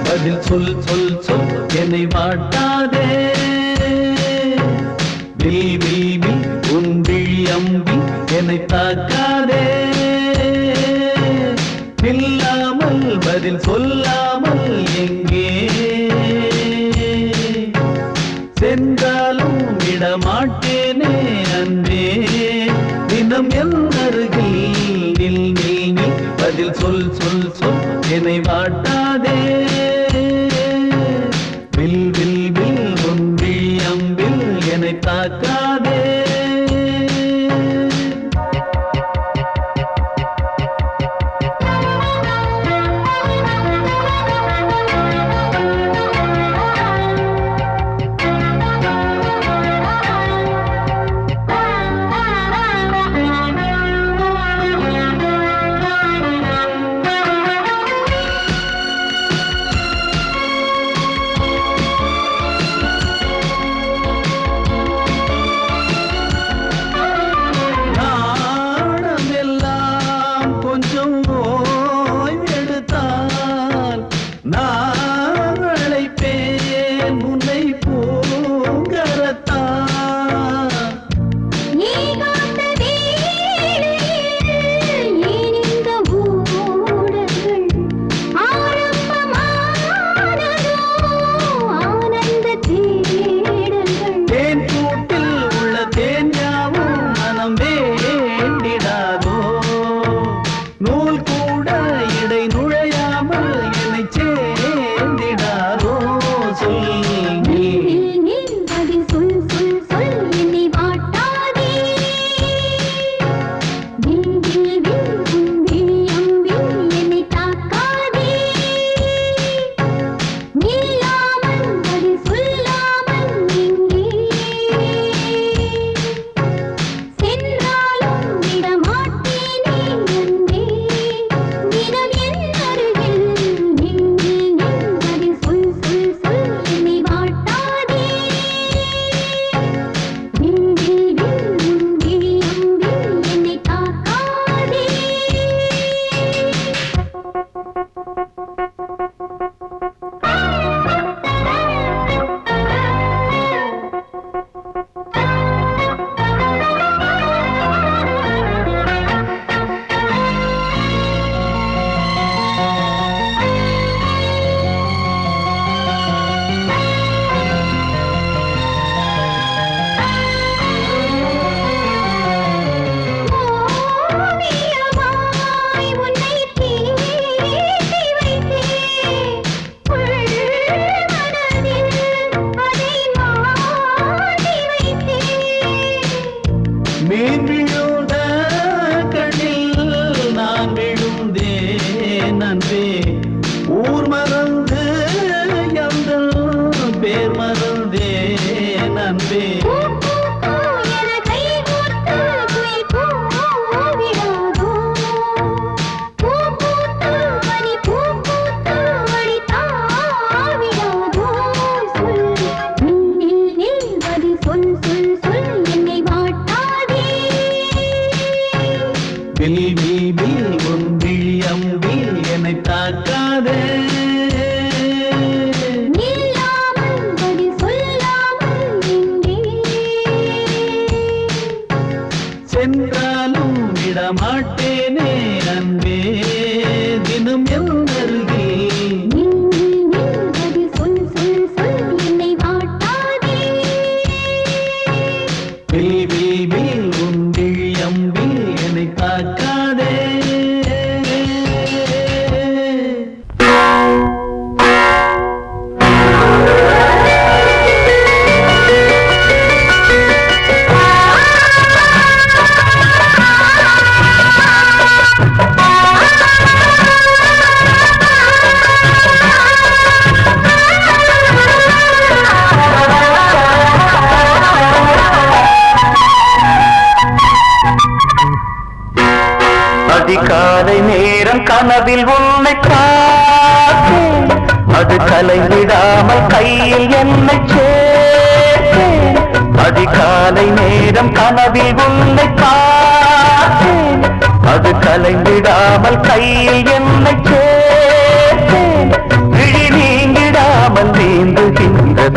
பதில் சொல் சொல் சொல் என்னை வாட்டாதே வில் வில் வில் உன் விழி அம்பி என்னை தாக்காதே இல்லாமல் பதில் சொல்லாமல் எங்கே சென்றாலும் விடமாட்டேனே அன்பே தினம் என் அருகில் நில் நில் நில் பதில் சொல் சொல் சொல் என்னை வாட்டாதே வில் வில் வில் உன் விழி அம்பில் என்னை தாக்காதே சென்றாலும் விடமாட்டேனே அன்பே தினம் என் அருகில் சொல் சொல் சொல் என்னை வாட்டாதே வில் வில் வில் உன் விழி அம்பில் என்னை தாக்காதே அதிகாலை நேரம் கனவில் உன்னை பார்த்தேன் அது கலைவிடாமல் கையில் என்னை சேர்த்தேன் அதிகாலை நேரம் கனவில் உன்னை பார்த்தேன் அது கலைவிடாமல் கையில் என்னை சேர்த்தேன் விழி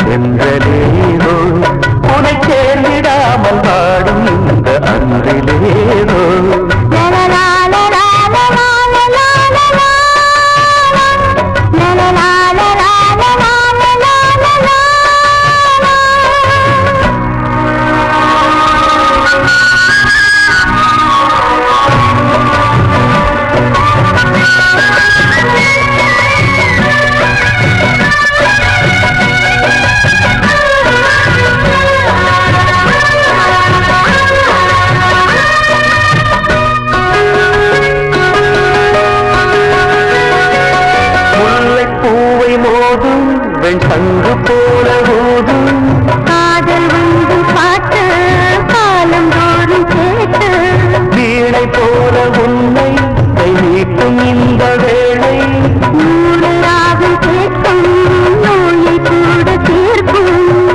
தென்றலேதோ உனை சேர்ந்திடாமல் வாடும் இந்த அன்றிலேதோ சங்கு போல ஊதும் காதல் வந்து பாட்டு காலம் தோறும் கேட்டு வீணை போல உன்னை கை நீட்டும் இந்த வேளை நூறு ராகம் கேட்கும் நோயை கூட தீர்க்கும்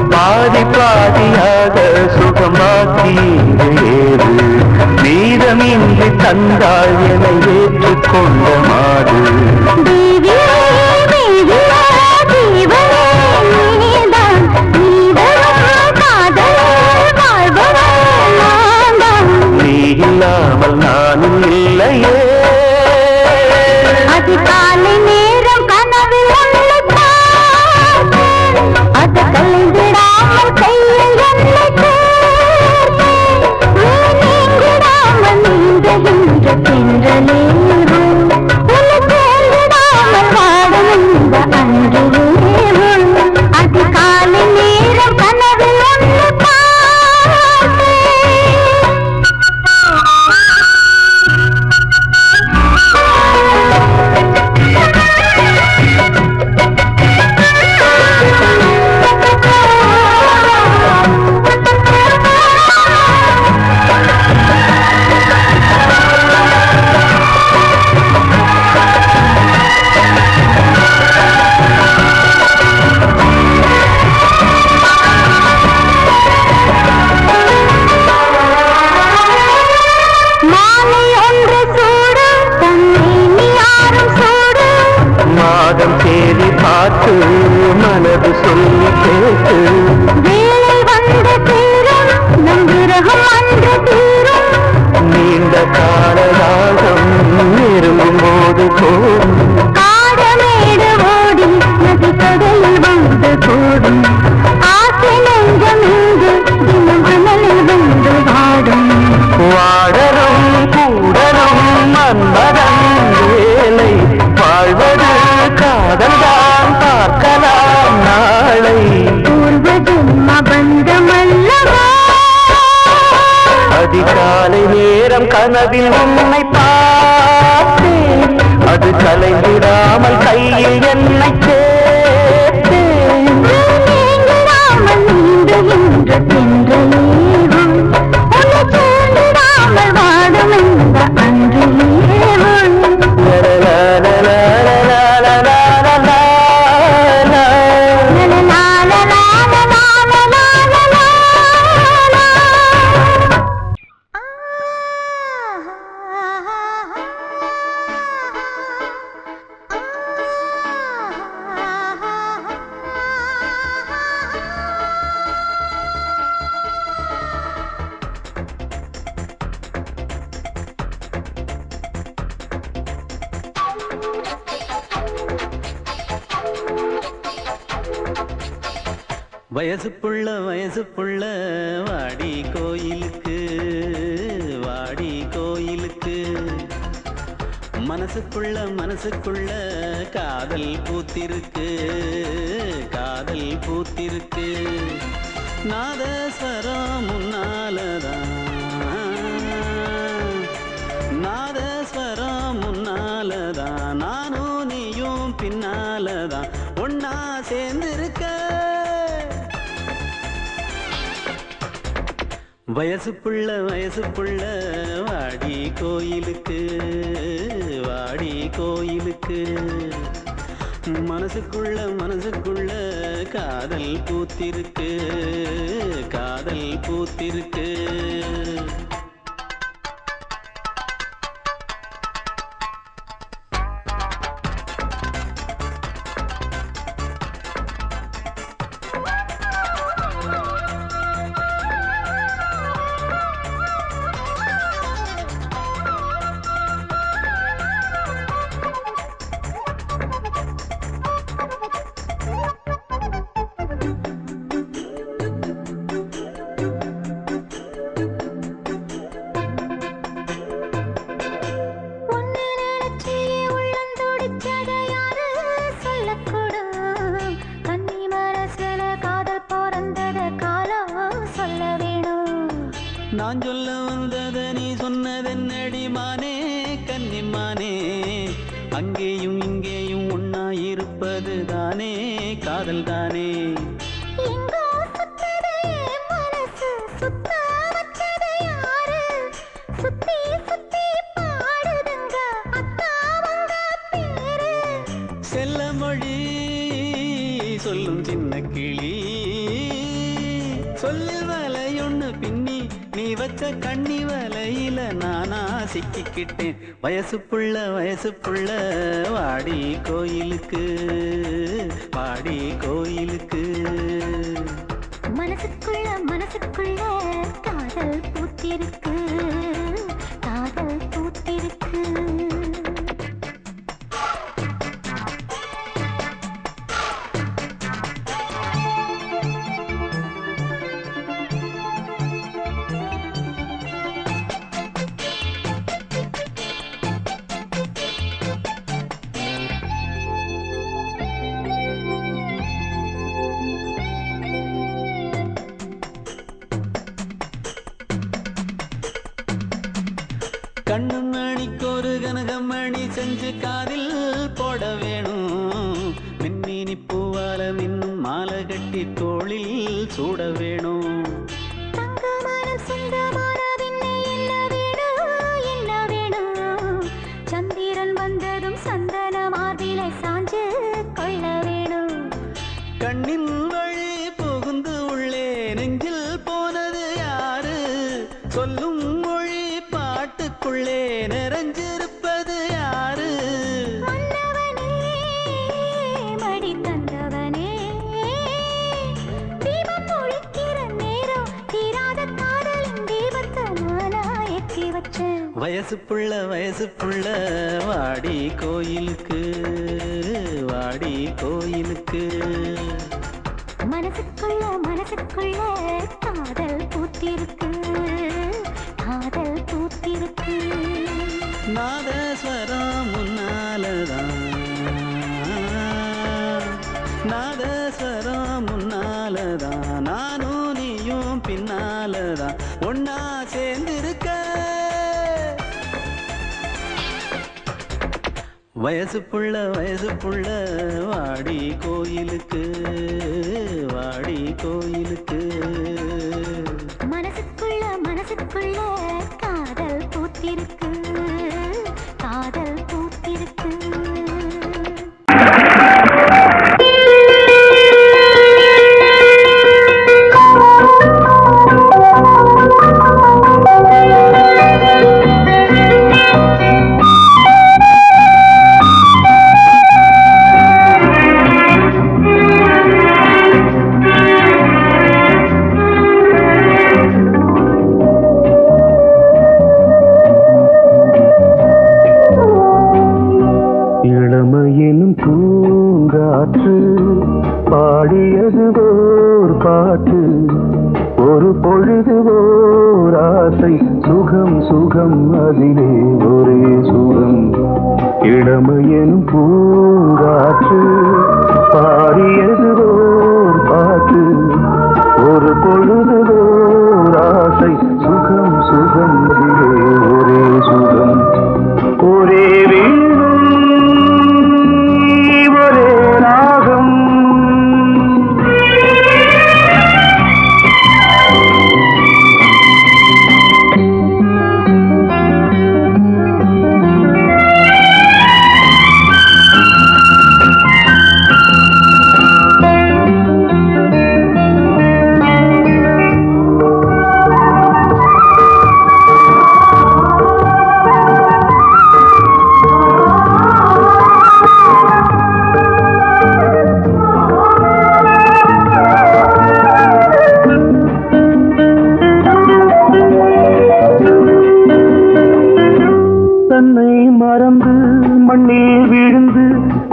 பாதி பாதியாக சுகமாக்கி ஏறு மீதமின்றி தந்தாள் என ஏற்றுக்கொண்ட மாடு இல்லாமல் நானும் இல்லையே அதிகாலை நேரம் கனவில் உன்னை பார்த்தேன் அது கலைந்திடாமல் கையில் என்னை நீங்கிடாமல் நீந்துகின்ற தென்றலேறும் உன்னை சேர்ந்திடாமல் வாடும் இந்த அன்றிலேறும் அதிகாலை நேரம் கனவில் உன்னை தேடி பார்த்து மனது சொல்லி கேட்டு வேலை வந்து தீரும் நம் விரகம் வந்து தீரும் நீண்ட காலராகம் நெருங்கும் போது போடும் காடமேடு ஓடி நதி கடலில் வந்து கூடும் ஆசை நெஞ்சம் இங்கு தினம் அனலில் வந்து வாடும் வாடலும் கூடலும் மன்மதன் வேலை வாழ்வது காதல்தான் பார்க்கலாம் நாளை பூர்வ ஜென்ம பந்தமல்லவா அதிகாலை நேரம் கனவில் உன்னை பார்த்தேன் அது கலைந்திடாமல் கையில் என்னை சேர்த்தேன் நீங்கிடாமல் நீந்துகின்ற தென்றலேறும் உன்னை சேர்ந்திடாமல் வாடும் இந்த அன்றிலேறும் வயசு புள்ள வாடி கோயிலுக்கு மனசுக்குள்ள காதல் பூத்திருக்கு நாதஸ்வரம் முன்னாலதான் நானும் நீயும் பின்னாலதான் ஒன்னா சேர்ந்திருக்க வயசு புள்ள வாடி கோயிலுக்கு மனசுக்குள்ள காதல் பூத்திருக்கு அங்கேயும் இங்கேயும் ஒன்னாயிருப்பது தானே காதல் தானே. எங்கோ சுத்ததே மனசு, சுத்த வச்சது யாரு? சுத்தி சுத்தி பாடுதுங்க அத்தாவங்க பேரு. செல்ல மொழி சொல்லும் சின்ன கிளி, சொல்லில் வலையொன்னு பின்னி நீ வச்ச கண்ணி வலையில நானா சிக்கிக்கிட்டேன். வயசு புள்ள வாடி கோயிலுக்கு, வாடி கோயிலுக்கு. மனசுக்குள்ள காதல் பூத்திருக்கு, காதல் பூத்திருக்கு. கண்ணு மணிக்கொரு கனகமணி செஞ்சு காதில் போட வேணும். மின்மினி பூவால மின்னும் மாலை கட்டி தோளில் சூட வேணும். தங்கமனம் சொந்தமானதின்னை என்ன வேணும், என்ன வேணும்? சந்திரன் வந்ததும் சந்தன மார்பிலை சாஞ்சு கொள்ள வேணும். கண்ணின் வழி புகுந்து உள்ளே நெஞ்சில் போனது யாரு? சொல்லும் மொழி பாட்டுக்குள்ளே நிறைஞ்சிருப்பது யாரு? மன்னவனே மடி தந்தவனே, தீபம் ஒழிக்கிற நேரம் தீராத காதலின் தீபத்தை நானா ஏற்றி வச்சேன். வயசு புள்ள வாடி கோயிலுக்கு, வாடி கோயிலுக்கு. மனசுக்குள்ள காதல் பூத்திருக்கு, காதல் பூத்திருக்கு. நாதஸ்வரம் முன்னாலதான், நாதஸ்வரம் முன்னாலதான், நானும் நீயும் பின்னாலதான் ஒன்னா சேர்ந்திருக்க. வயசு புள்ள வாடி கோயிலுக்கு, வாடி கோயிலுக்கு. மனசுக்குள்ள காதல் பூத்திருக்கு, காதல் பூத்திருக்கு. இளமையின் பூங்காற்று பாடியது ஓர் பாட்டு, ஒரு பொழுது ஓர் ஆசை, சுகம் சுகம் அதிலே ஒரே சுகம். இளமையின் பூங்காற்று பாடியது ஓர் பாட்டு, ஒரு பொழுது ஓர் ஆசை, சுகம் சுகம் அதிலே ஒரே சுகம். ஒரே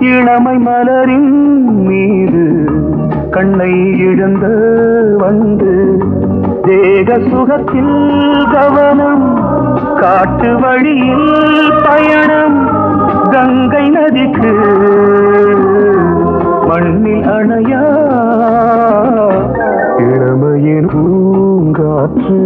இளமை மலரின் மீது கண்ணை இழந்த வந்து தேக சுகத்தில் கவனம், காட்டு வழியில் பயணம், கங்கை நதிக்கு மண்ணில் அணையா இளமையின் பூங்காற்று.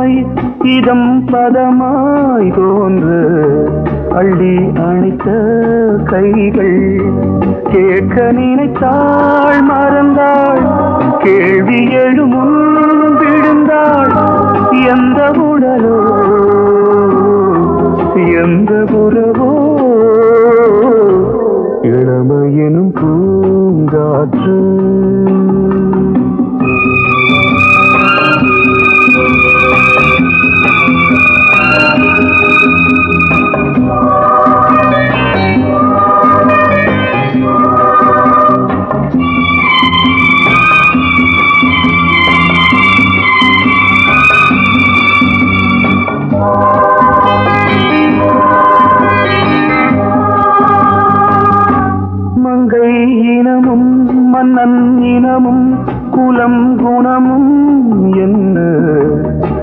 இளமை இதம் பதமாய் தோன்று அள்ளி அணைத்த கைகள் கேட்க நினைத்தாள் மறந்தாள் கேள்வி எழுமுன் விழுந்தாள் எந்த உடலோ எந்த உறவோ இளமையெனும் பூங்காற்று மன்னன் இனமும் குலம் குணமும் என்ன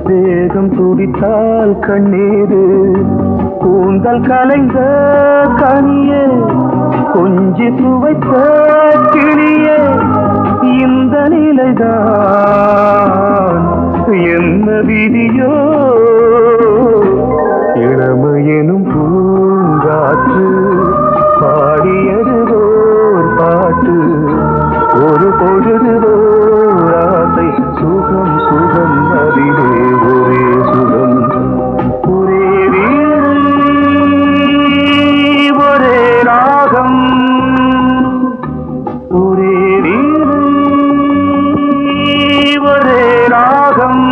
வேகம் துடித்தால் கண்ணீரு கூந்தல் கலைந்த கனியே கொஞ்சி சுவைத்த கிளியே இந்த நிலைதான் என்ன விதியோ இளமையெனும் பூங்காற்று பாடியதுவோர் பாட்டு ஒரு பொழுதுவோர் ஆசை சுகம் சுகம் அதிலே ஒரே சுகம் ஒரே வீடு ஒரே ராகம் ஒரே வீடு ஒரே ராகம்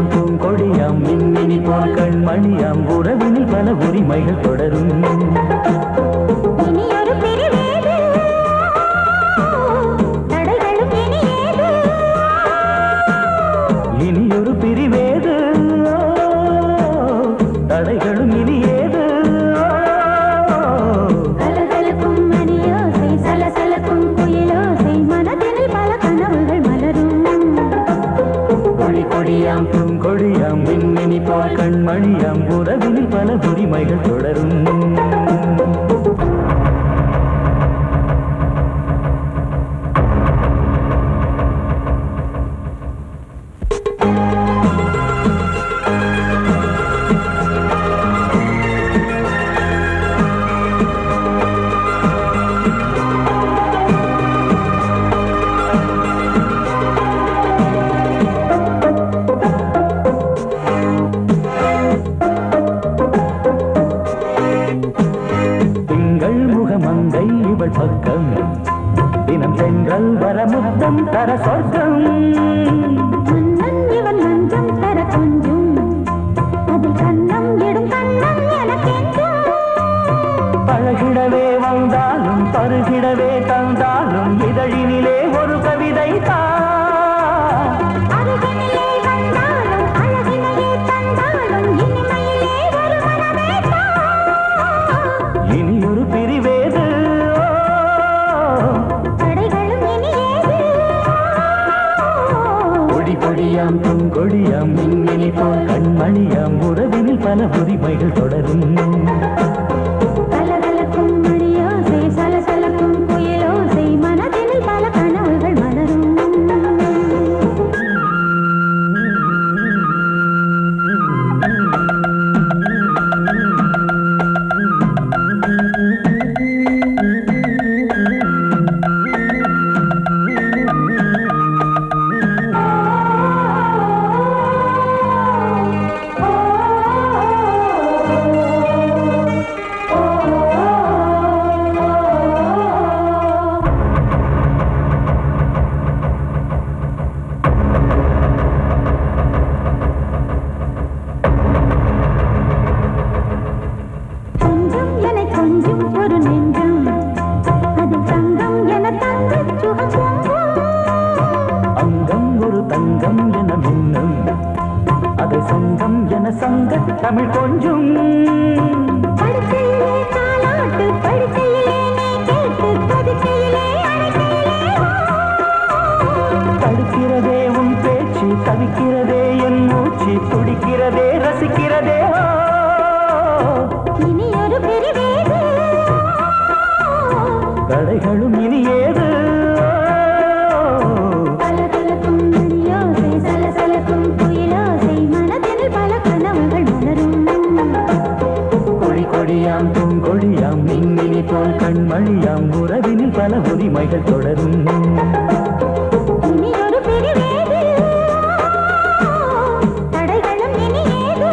பூங்கொடியாம் மின்மினி போல் கண்மணியாம் உறவினில் பல உரிமைகள் தொடரும் இனியொரு பிரிவேது தடைகளும் இனியேது கொடியாம் பூங்கொடியாம் மின்மினி போல் கண்மணியாம் உறவினில் பல உரிமைகள் தொடரும் பக்கம் தினம் சென்றல் வர முத்தம் தர சொர்க்கம் இவன் மஞ்சம் தர கொஞ்சம் அதில் கண்ணம் இடும் கண்ணம் எனக்கென்றும் பழகிடவே வந்தாலும் பருகிடவே தந்தாலும் இதழினிலே ஒரு கவிதை அருகினிலே வந்தாலும் அழகினையே தந்தாலும் இனிமையிலே ஒரு மனமே இனியொரு பிரிவேது கொடியாம் பூங்கொடியாம் மின்மினி போல் கண்மணியாம் உறவினில் பல உரிமைகள் தொடரும் கலகலக்கும் மணியோசை சலசலக்கும் புயலோசை மனதினில் பல கனவுகள் மலரும் தமிழ் கொஞ்சும் படுக்கையிலே தாலாட்டு படுக்கையிலே நீ கேட்டு படுக்கையிலே அழைக்கையிலே தடுக்கிறதே உன் பேச்சு தவிக்கிறதே என் மூச்சு துடிக்கிறதே ரசிக்கிறதே இனி ஒரு பிரிவேது கடைகளும் இனி ஏது கலகலக்கும் மணியோசை சலசலக்கும் குயிலோசை மனதில் பல கனவுகள் மலரும் கொடி கொடியாம் பூங்கொடியாம் மின்மினி போல் கண்மணியாம் உறவினில் பல உரிமைகள் தொடரும் இனி ஒரு பிரிவேது தடைகளும் இனி ஏது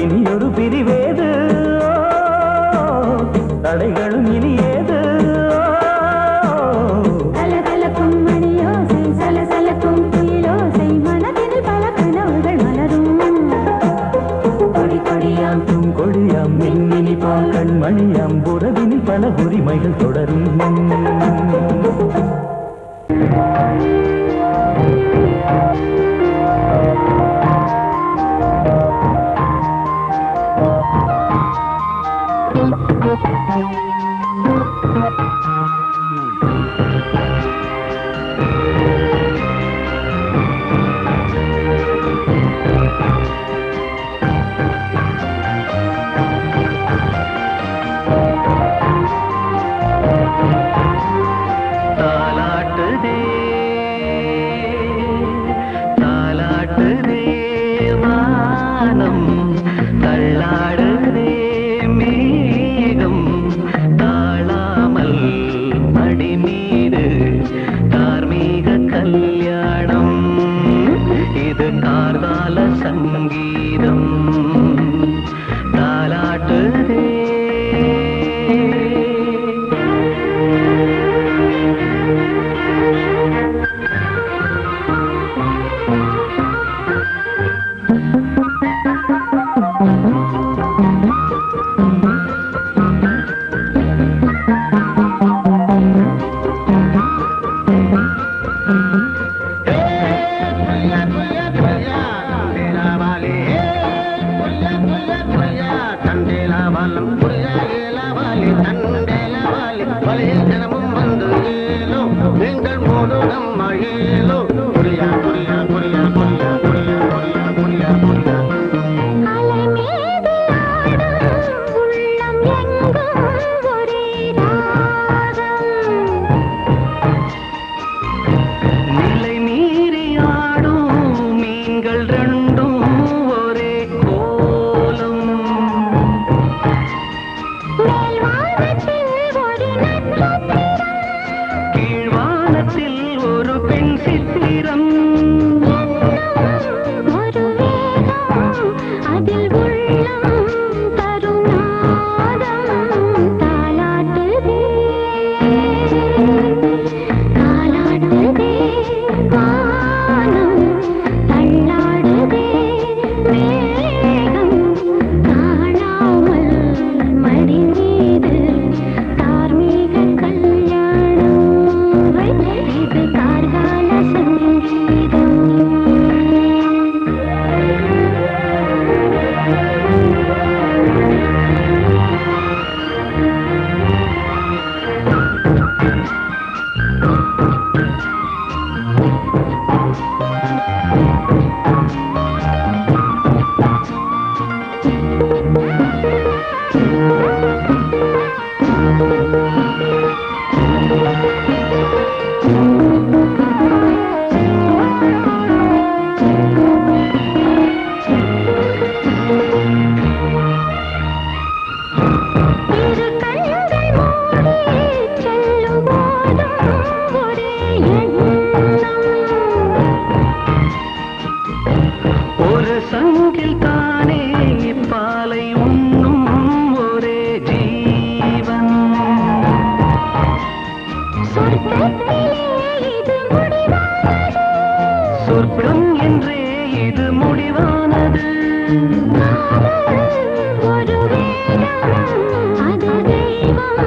இனி ஒரு பிரிவேது தடைகளும் இனி ஏது கலகலக்கும் மணியோசை சலசலக்கும் குயிலோசை மனதில் பல கனவுகள் மலரும் கொடி கொடியாம் பூங்கொடியாம் மின்மினி போல் கண்மணியாம் உறவினில் பல உரிமைகள் தொடரும் தாலாட்டுதே தாலாட்டுதே வானம் தள்ளாடுதே மேகம் தாழாமல் மடி மீது தார்மீக கல்யாணம் இது கார்கால சங்கீதம் தாலாட்டுதே அலை மீது ஆடும் உள்ளம் எங்கும் ஒரே ராகம் நிலை மீறி ஆடும் மீன்கள் ரெண்டும் ஒரே கோலம் மேல்வானத்தில் ஒரு நட்சத்திரம் கீழ்வானத்தில் ஒரு பெண் சித்திரம் ஒரு வேகம் அதில் உள்ளம் கருநாதம் தாலாட்டுதே தாலாட்டுதே வானம் தள்ளாடுதே மேகம் காணாமல் மடி மீது தார்மீக கல்யாணம் இது கார்கால சங்கீதம் இரு கண்கள் மூடி செல்லும் போதும் ஒரே எண்ணம் ஒரு சங்கில் தானே பாலை உண்ணும் ஒரே ஜீவன் சொர்க்கத்திலே இது முடிவானது சொர்க்கம் என்றே இது முடிவானது ஒரு வேகம் அது தெய்வம்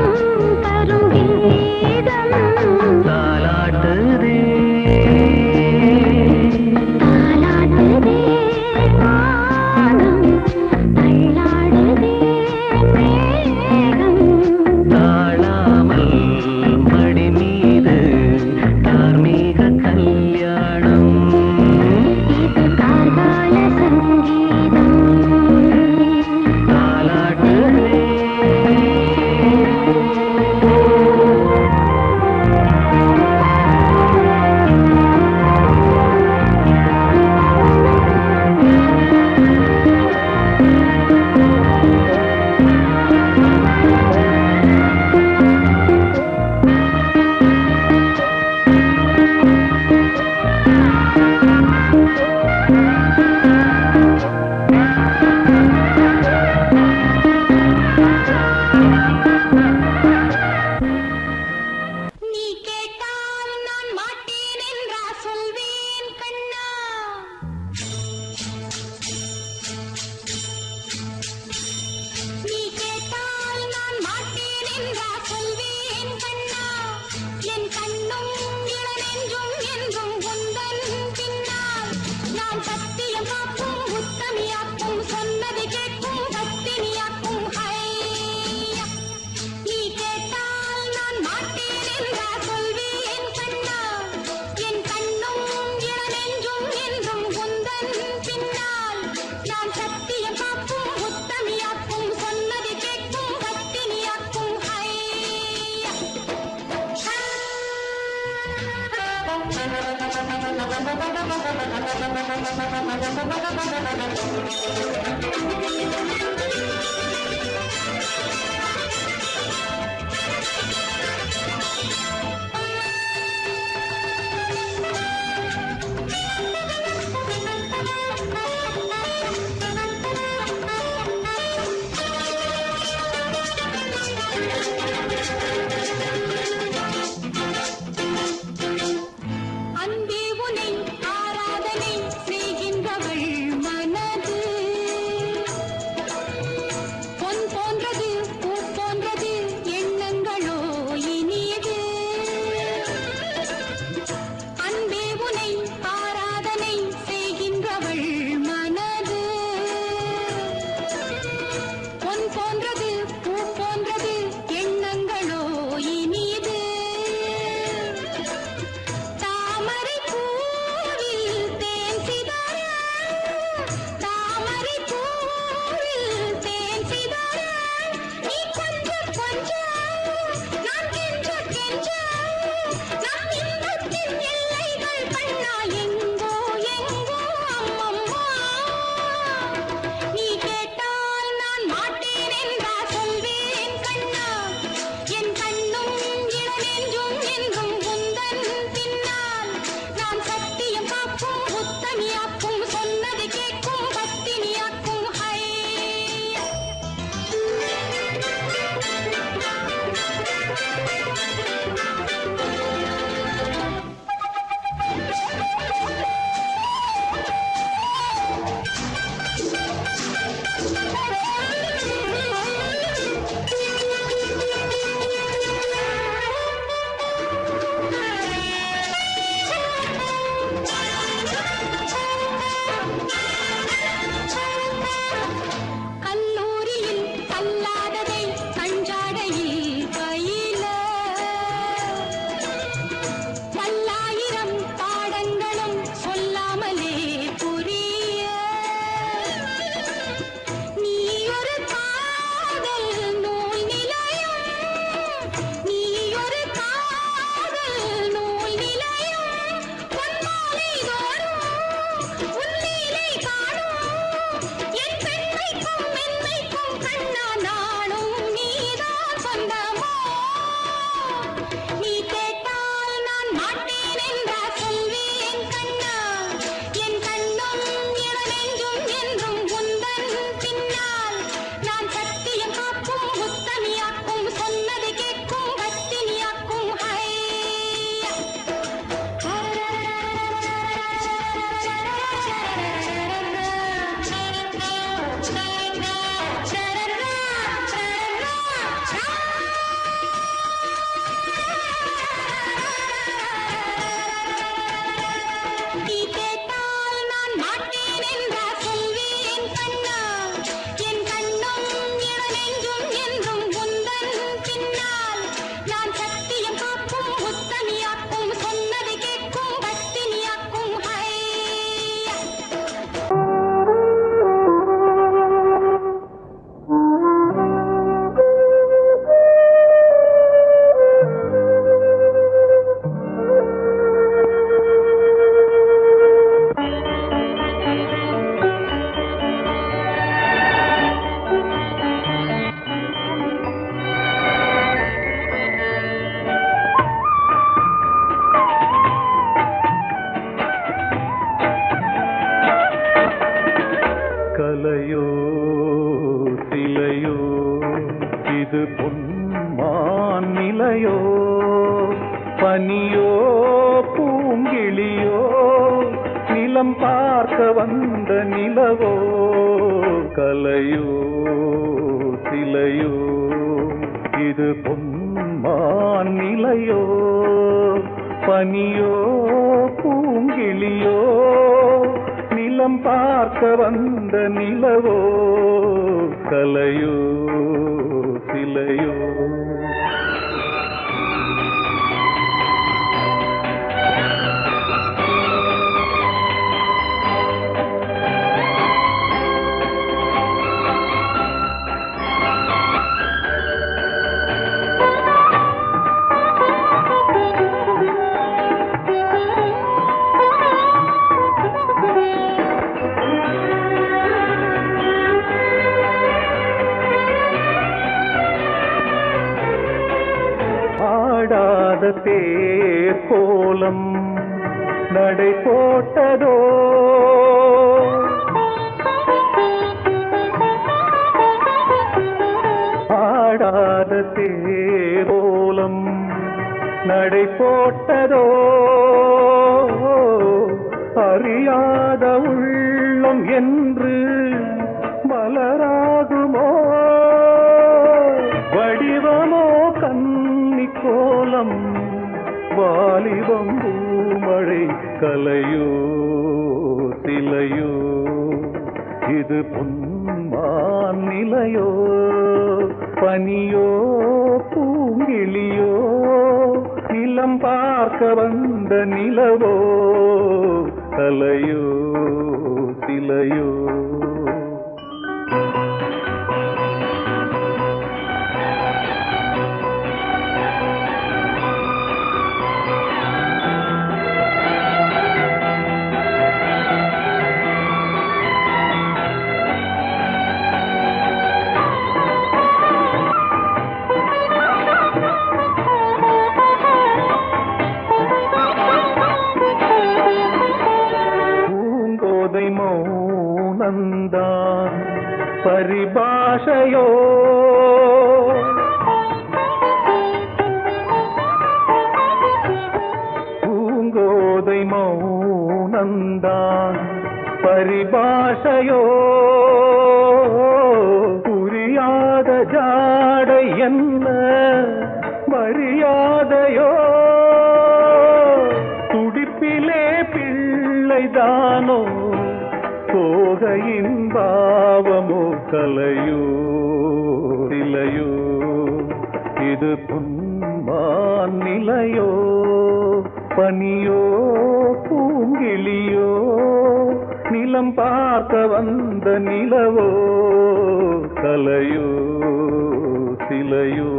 தரும் கீதம் தாலாட்டுதே தாலாட்டுதே சத்தியம் காக்கும் உத்தமியாக்கும் சொன்னது கேட்கும் பத்தினியாக்கும் ஹையா நீ கேட்டால் நான் மாட்டேன் என்றா சொல்வேன் கண்ணா என் கண்ணும் இளநெஞ்சும் என்றும் உந்தன் பின்னால் நான் சத்தியம் காக்கும் உத்தமியாக்கும் சொன்னது கேட்கும் பத்தினியாக்கும் ஹையா அன்பே உனை ஆராதனை செய்கின்றவள் மனது பொன் போன்றது பூ போன்றது எண்ணங்களோ இனியது அன்பே உனை ஆராதனை செய்கின்றவள் மனது பொன் போன்றது பூ போன்றது எண்ணங்களோ இனியது தாமரை பூவில் தேன் சிதற தாமரை பூவில் தேன் சிதற நீ கொஞ்சம் கொஞ்சம் நான் கெஞ்ச கெஞ்ச நம் இன்பத்தின் எல்லைகள் கண்ணா எங்கோ எங்கோ அம்மம்மா நீ கேட்டால் நான் மாட்டேன் என்றா சொல்வேன் கண்ணா என் கண்ணும் இளநெஞ்சும் என்றும் உந்தன் பின்னால் நான் சத்தியம் காக்கும் உத்தமியாக்கும் சொன்னது கேட்கும் பத்தினியாக்கும் ஹையா கல்லூரியில் கல்லாததை கஞ்சாடையில் பயில பல்லாயிரம் பாடங்களும் சொல்லாமலே புரிய நீ ஒரு காதல் நூல் நிலையம் நீ ஒரு காதல் நூல் நிலையம் பொன்மாலை தோறும் உன்னிலை காணும் என் பெண்மைக்கும் மென்மைக்கும் கண்ணா நானும் நீதான் சொந்தமோ நீ கேட்டால் நான் மாட்டேன் என்றா சொல்வேன் கண்ணா என் கண்ணும் இளநெஞ்சும் என்றும் உந்தன் பின்னால் நான் சத்தியம் காக்கும் உத்தமியாக்கும் சொன்னது கேட்கும் பத்தினியாக்கும் ஹையா நீ கேட்டால் நான் மாட்டேன் என்றா சொல்வேன் கண்ணா என் கண்ணும் இளநெஞ்சும் என்றும் உந்தன் பின்னால் நான் சத்தியம் காக்கும் உத்தமியாக்கும் சொன்னது கேட்கும் பத்தினியாக்கும் ஹையா கலையோ சிலையோ இது பொன்மான் நிலையோ பனியோ பூங்கிளியோ நிலம் பார்க்க வந்த நிலவோ கலையோ சிலையோ இது பொன்மான் நிலையோ பனியோ பூங்கிளியோ நிலம் நிலம் பார்க்க வந்த நிலவோ கலையோ சிலையோ தேர் கோலம் நடை போட்டதோ ஆடாத தேர் கோலம் நடை போட்டதோ அறியாத உள்ளம் என்று மலராகுமோ வடிவமோ கன்னி கோலம் வாலிபம் பூமழை கலையோ சிலையோ இது பொன்மான் நிலையோ பனியோ பூங்கிளியோ நிலம் பார்க்க வந்த நிலவோ கலையோ சிலையோ மௌனந்தான் பரிபாஷையோ பூங்கோதை மௌனந்தான் பரிபாஷையோ புரியாத ஜாடை என்ன மரியாதையோ துடிப்பிலே பிள்ளைதானோ சோகையின் பாவமோ கலையோ சிலையோ இது பொன்மான் நிலையோ பனியோ பூங்கிளியோ நிலம் பார்க்க வந்த நிலவோ கலையோ சிலையோ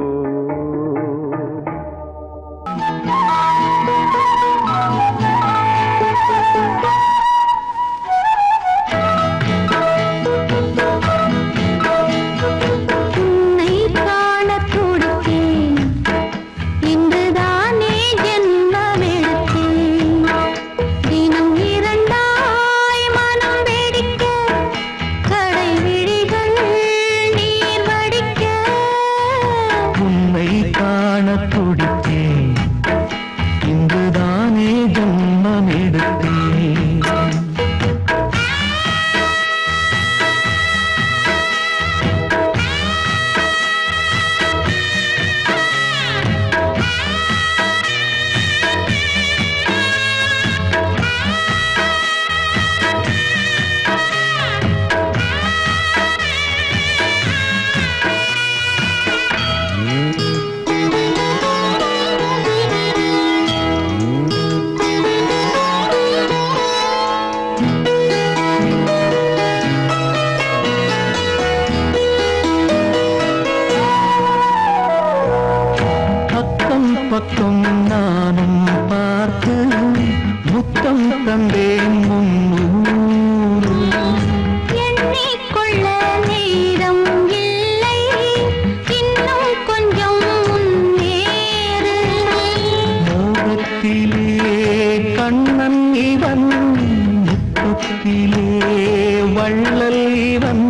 பக்கம் நானும் பார்த்து முத்தம் தந்தேன் முன்னூறு எண்ணிக்கொள்ள நேரம் இல்லை இன்னும் கொஞ்சம் முன்னேறு மோகத்திலே கண்ணன் இவன் முத்தத்திலே வள்ளல் இவன்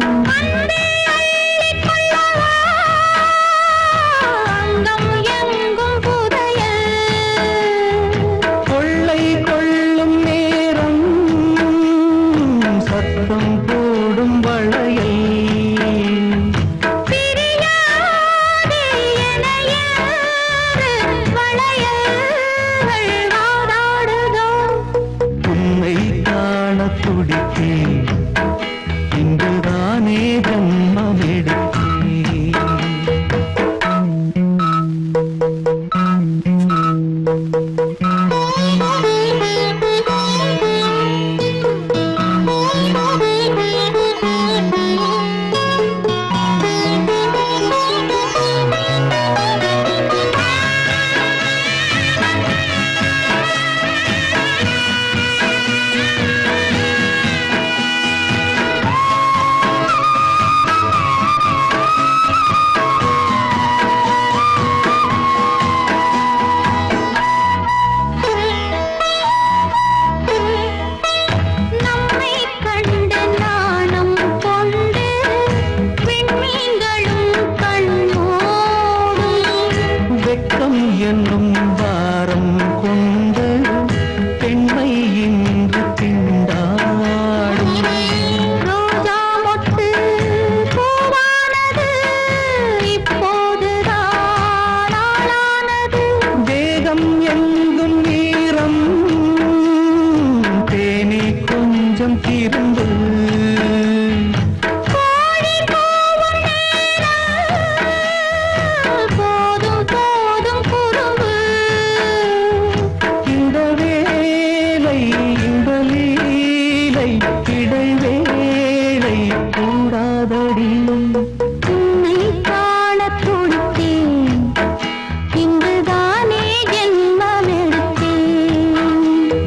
துடித்தே என்னும் பாரம் கொண்டு பெண்மை இன்று திண்டாடும். ரோஜா மொட்டு பூவானது இப்போதுதான் ஆளானது. தேகம் எங்கும் ஈரம் தேனி கொஞ்சம் திருந்து. கோழி கூவும் நேரம் போதும் போதும் குறும்பு. இந்த வேலை இந்த லீலை இடைவேளை கூடாதடியும். உன்னை காணத் துடித்தேன், இங்குதானே ஜென்மமெடுத்தேன்.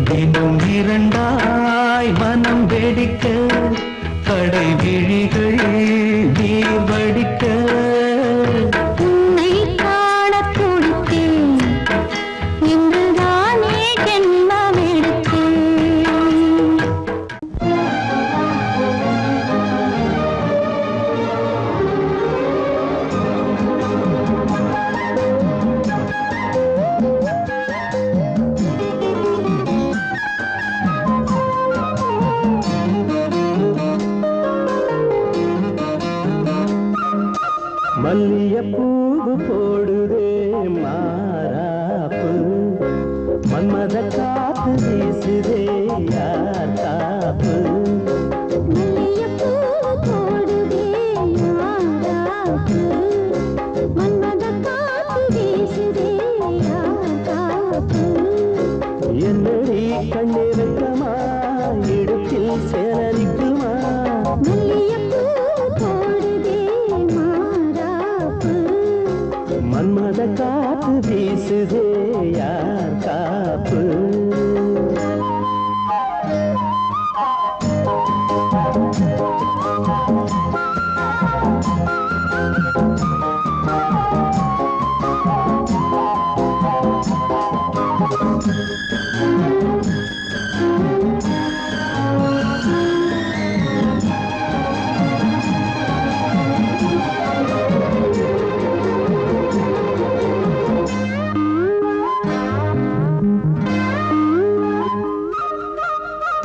தினம் இரண்டாய் மனம் வெடிக்க கடை விழிகள் நீர் வடிக்க. உன்னை காணத் துடித்தேன், இங்குதானே ஜென்மமெடுத்தேன். மல்லியப்பூவு போடுதே மாறாப்பு, மன்மத காத்து வீசுதே யார் காப்பு. மல்லிகைப்பூ போடுதே மாறாப்பு, மன்மதக் காத்து வீசுதே யார் காப்பு. என்னடி கண்ணிருக்கமா இடுப்பில் சேலரிக்குமா. மல்லிகைப்பூ போடுதே மாறாப்பு, மன்மத காத்து வீசுதே யார் காப்பு.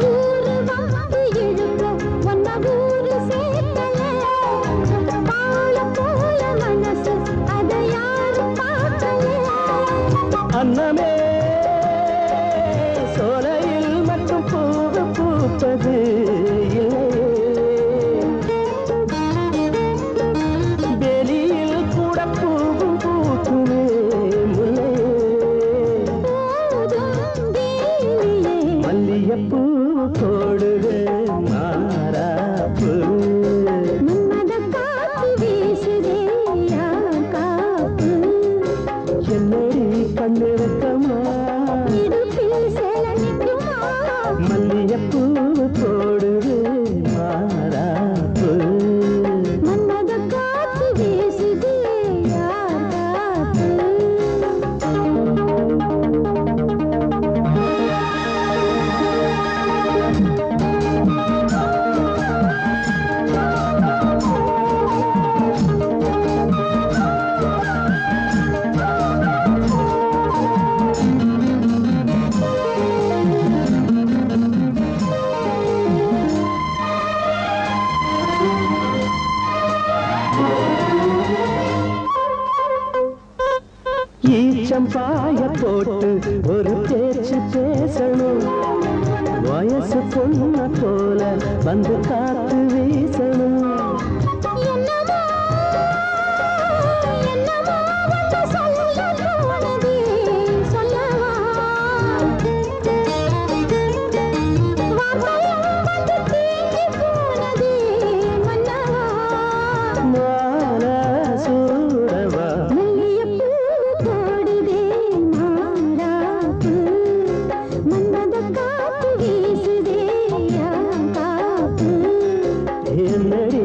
ஊரு வந்து இழுக்க ஒன்ன ஊரு சேர்க்கல. பால போல மனசு அதை யாரும் பார்க்கல. அன்னமே சோலையில் மட்டும் பூவு பூப்பது இல்லையே. வெளியில் கூட பூவும் பூக்குமே முல்லையே. போதும் வேலியே மல்லியப்பூ போடுதே மாறாப்பு, மன்மதக் காத்து வீசுதே யார் காப்பு. என்னடி கண்ணிருக்கமா இடுப்பில் சேல நிற்குமா. மல்லியப்பூ போடுதே மாறாப்பு. மன்மதக் காத்து வீசுதே யார் காப்பு. ஈச்சம் பாய போட்டு ஒரு பேச்சு பேசணும். வயசு பொண்ண போல வந்து காத்து வீசணும். என்னமோ என்னமோ வந்து சொல்ல தோணுதே சொல்லவா. வார்த்தையும் வந்து தீங்கி போனதே மன்னவா. மால சூடவா மல்லிகைப்பூ போடுதே மாறாப்பு, மன்மதக் காத்து வீசுதே யார் காப்பு. என்னடி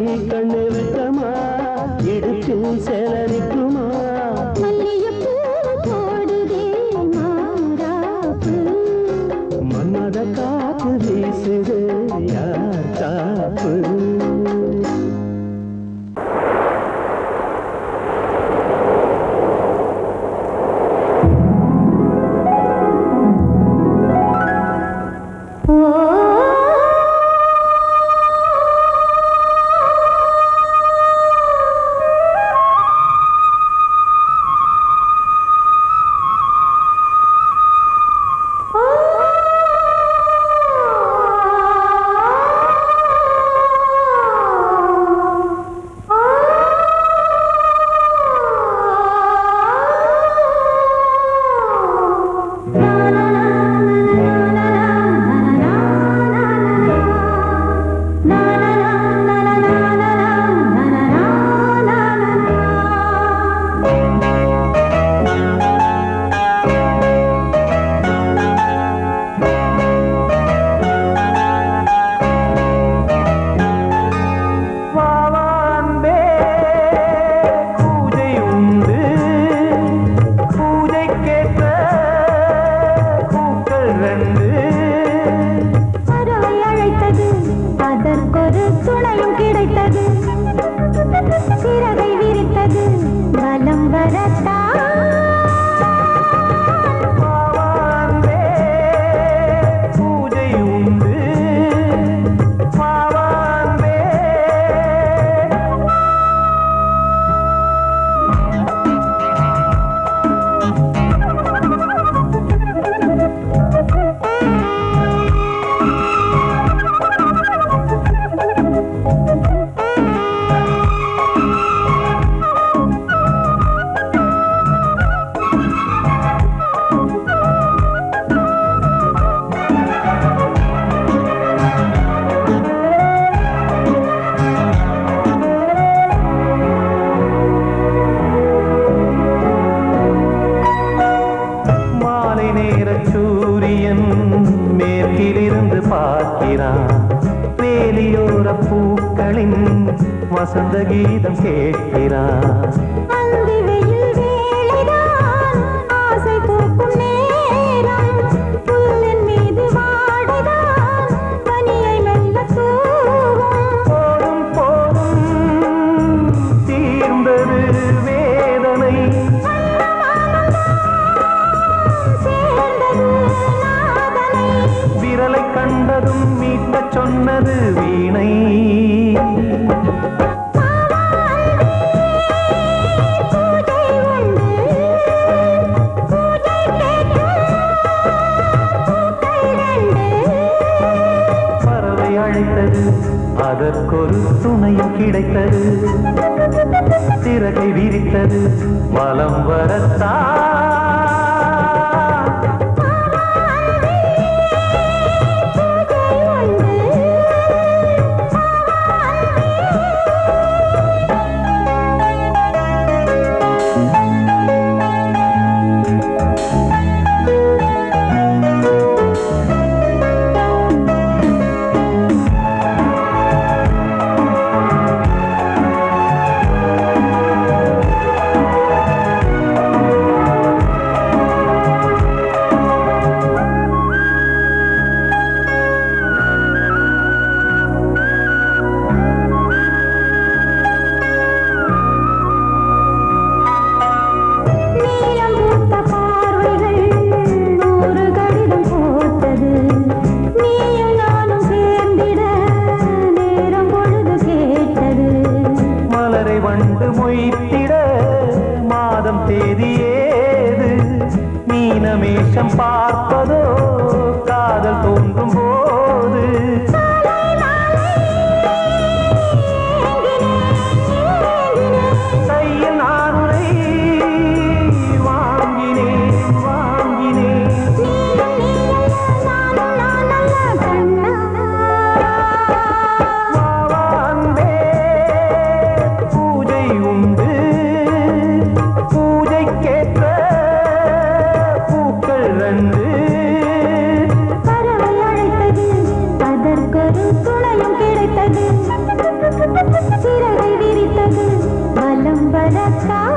சூரியன் மேற்கிலிருந்து பார்க்கிறான் வேலியோர பூக்களின் வசந்த கீதம் கேட்கிறான் அந்தி வெயில் வேளைதான் ஆசை பூக்கும் நேரம் புல்லின் மீது வாடைதான் பனியை மெல்ல தூவும் போதும் போதும் தீர்ந்தது வேதனை சேர்ந்தது நாதனை விரலை கண்டதும் மீட்டச் சொன்னது வீணை பறவை அழைத்தது அதற்கொரு துணையும் கிடைத்தது சிறகை விரித்தது வலம் வரத்தான் வண்டு மொய்த்திட மாதம் தேதி ஏது மீனமேஷம் பார்ப்பதோ காதல் தோன்றும் போது கையில் நானுரை வாங்கினேன் வாங்கினேன் சிறகை விரித்தது வலம் வரத்தான்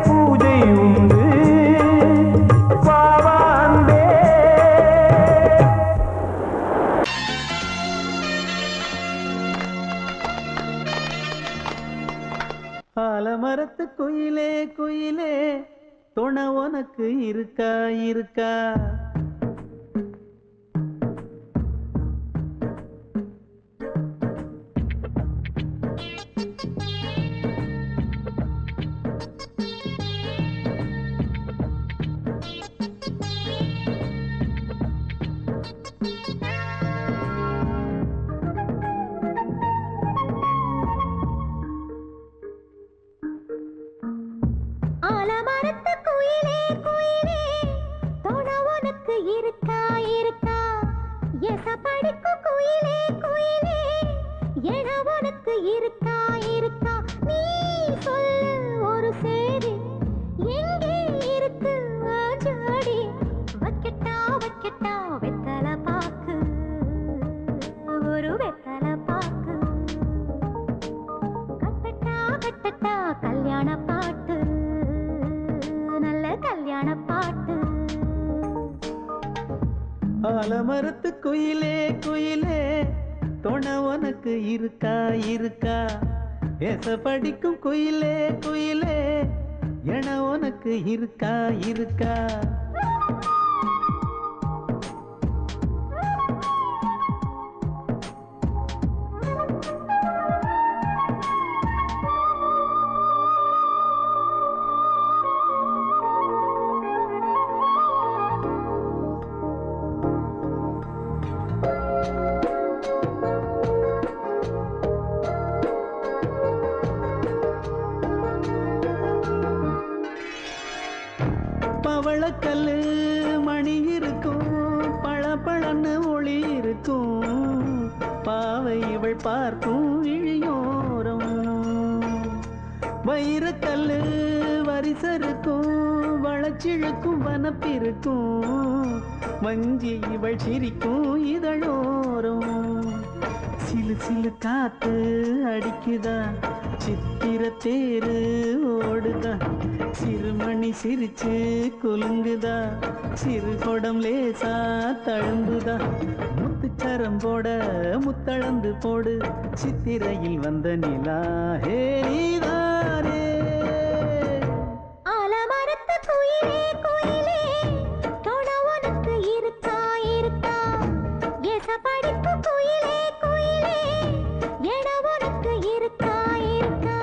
பூஜை உண்டு பாவாந்தே ஆலமரத்து குயிலே குயிலே துணை உனக்கு இருக்கா இருக்கா ஆலமரத்து குயிலே குயிலே துணை உனக்கு இருக்கா இருக்கா எச படிக்கும் குயிலே குயிலே என உனக்கு இருக்கா இருக்கா நீ சொல்லு ஒரு சேதி எங்கே இருக்கு ஜோடி வைக்கட்டா வைக்கட்டா வெத்தலை பாக்கு ஒரு வெத்தலை பாக்கு கட்டட்டா கட்டட்டா கல்யாண பாட்டு நல்ல கல்யாண பாட்டு ஆலமரத்து குயிலே குயிலே துணை உனக்கு இருக்கா இருக்கா எச படிக்கும் குயிலே குயிலே என உனக்கு இருக்கா இருக்கா பவளக்கல்லு மணி இருக்கும் பளபளன்னு ஒளி இருக்கும் பாவை இவள் பார்க்கும் இழியோரம் வைரக்கல்லு பரிசருக்கும் வளச்சிழுக்கும் வனப்பிருக்கும் வஞ்சி இவள் சிரிக்கும் இதழோரும் சிலு சிலு காத்து அடிக்குதா சித்திர தேரு ஓடுதா சிறுமணி சிரிச்சு குலுங்குதா சிறு கொடம் லேசா தழும்புதா முத்துச்சரம் போட முத்தளந்து போடு சித்திரையில் வந்த நிலா ஹே நீதானே ஆலமரத்து குயிலே குயிலே தொட உனக்கு இருக்கா இருக்கா எசபடிப்பு குயிலே குயிலே எட உனக்கு இருக்கா இருக்கா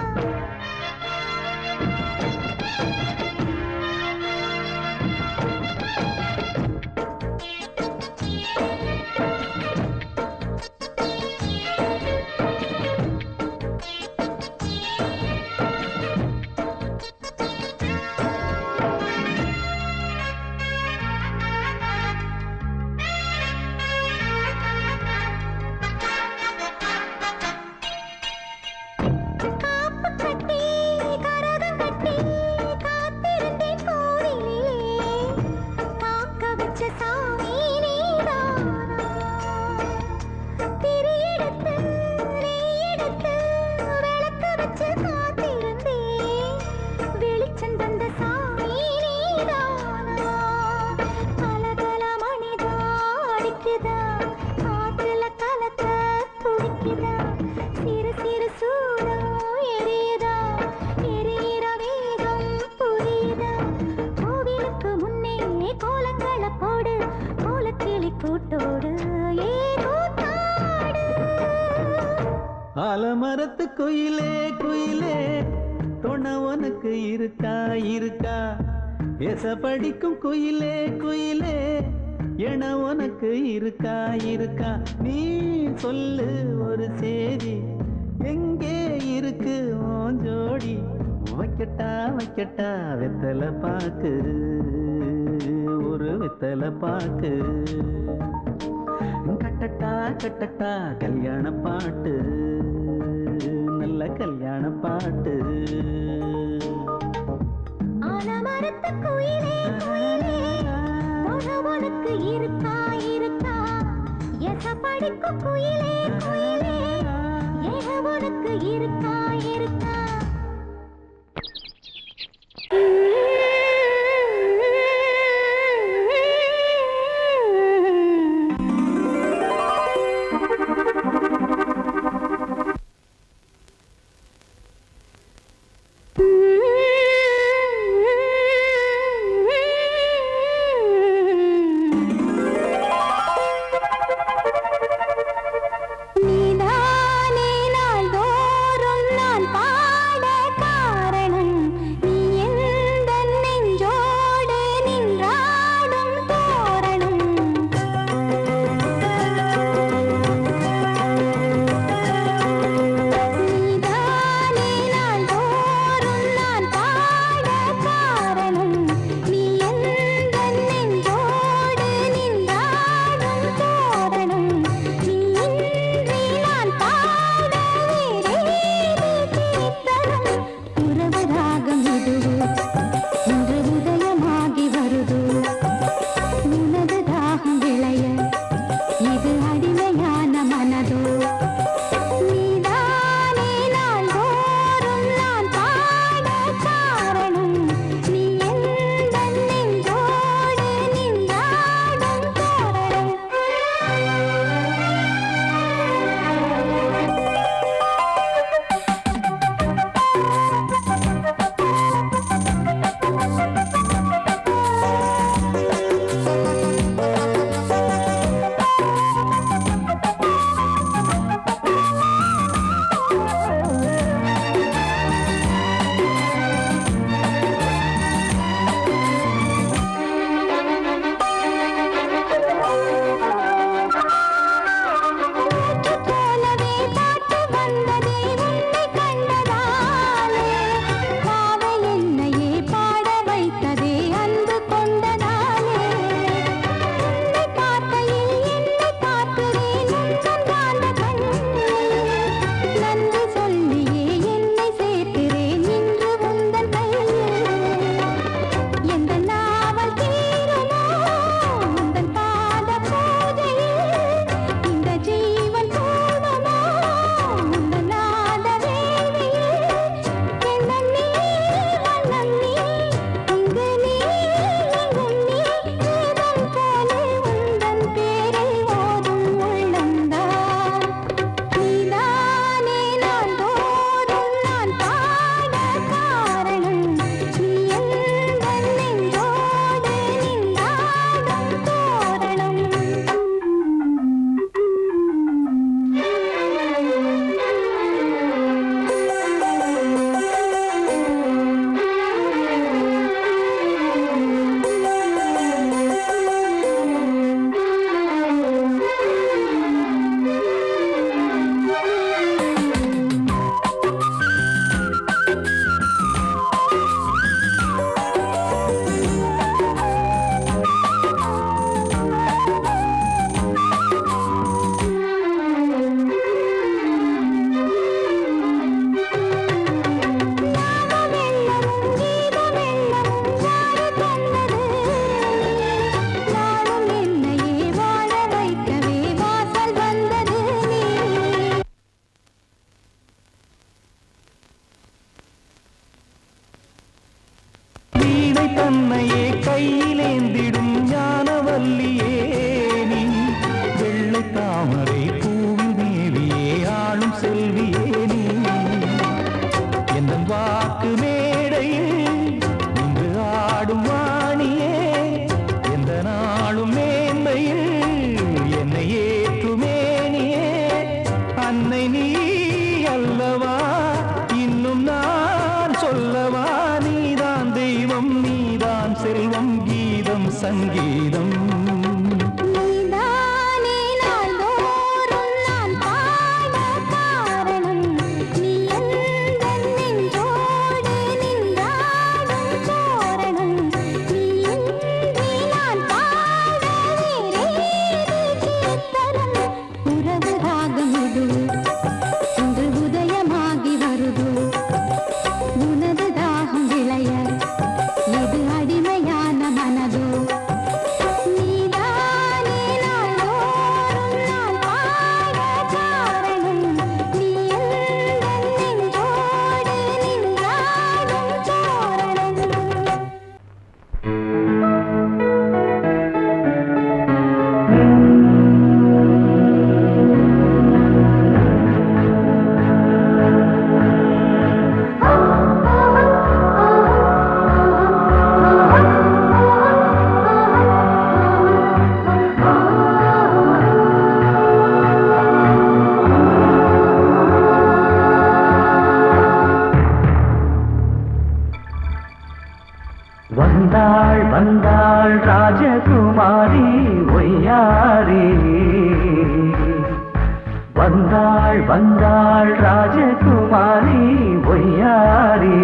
ஆலமரத்து குயிலே குயிலே தொண உனக்கு இருக்கா இருக்கா எசபடிக்கும் குயிலே குயிலே என உனக்கு இருக்கா இருக்கா நீ சொல்லு ஒரு சேதி எங்கே இருக்கு உன் ஜோடி வைக்கட்டா வைக்கட்டா வெத்தலை பாக்கு ஒரு வெத்தலை பாக்கு கட்டட்டா கட்டட்டா கல்யாண பாட்டு நல்ல கல்யாண பாட்டு ஆலமரத்து குயிலே குயிலே தொட உனக்கு இருக்கா இருக்கா எசபடிக்கும் குயிலே குயிலே எட உனக்கு இருக்கா இருக்கா நீதானே நாள்தோறும் பாட்டு மேடையில் இன்று ஆடும் வாணியே எந்த நாளும் மேன்மையில் என்னை ஏற்றுமேனியே அன்னை நீ அல்லவா இன்னும் நான் சொல்லவா நீதான் தெய்வம் நீதான் செல்வம் கீதம் சங்கீதம் வந்தாள் வந்தாள் ராஜகுமாரி ஒய்யாரி வந்தாள் வந்தாள் ராஜகுமாரி ஒய்யாரி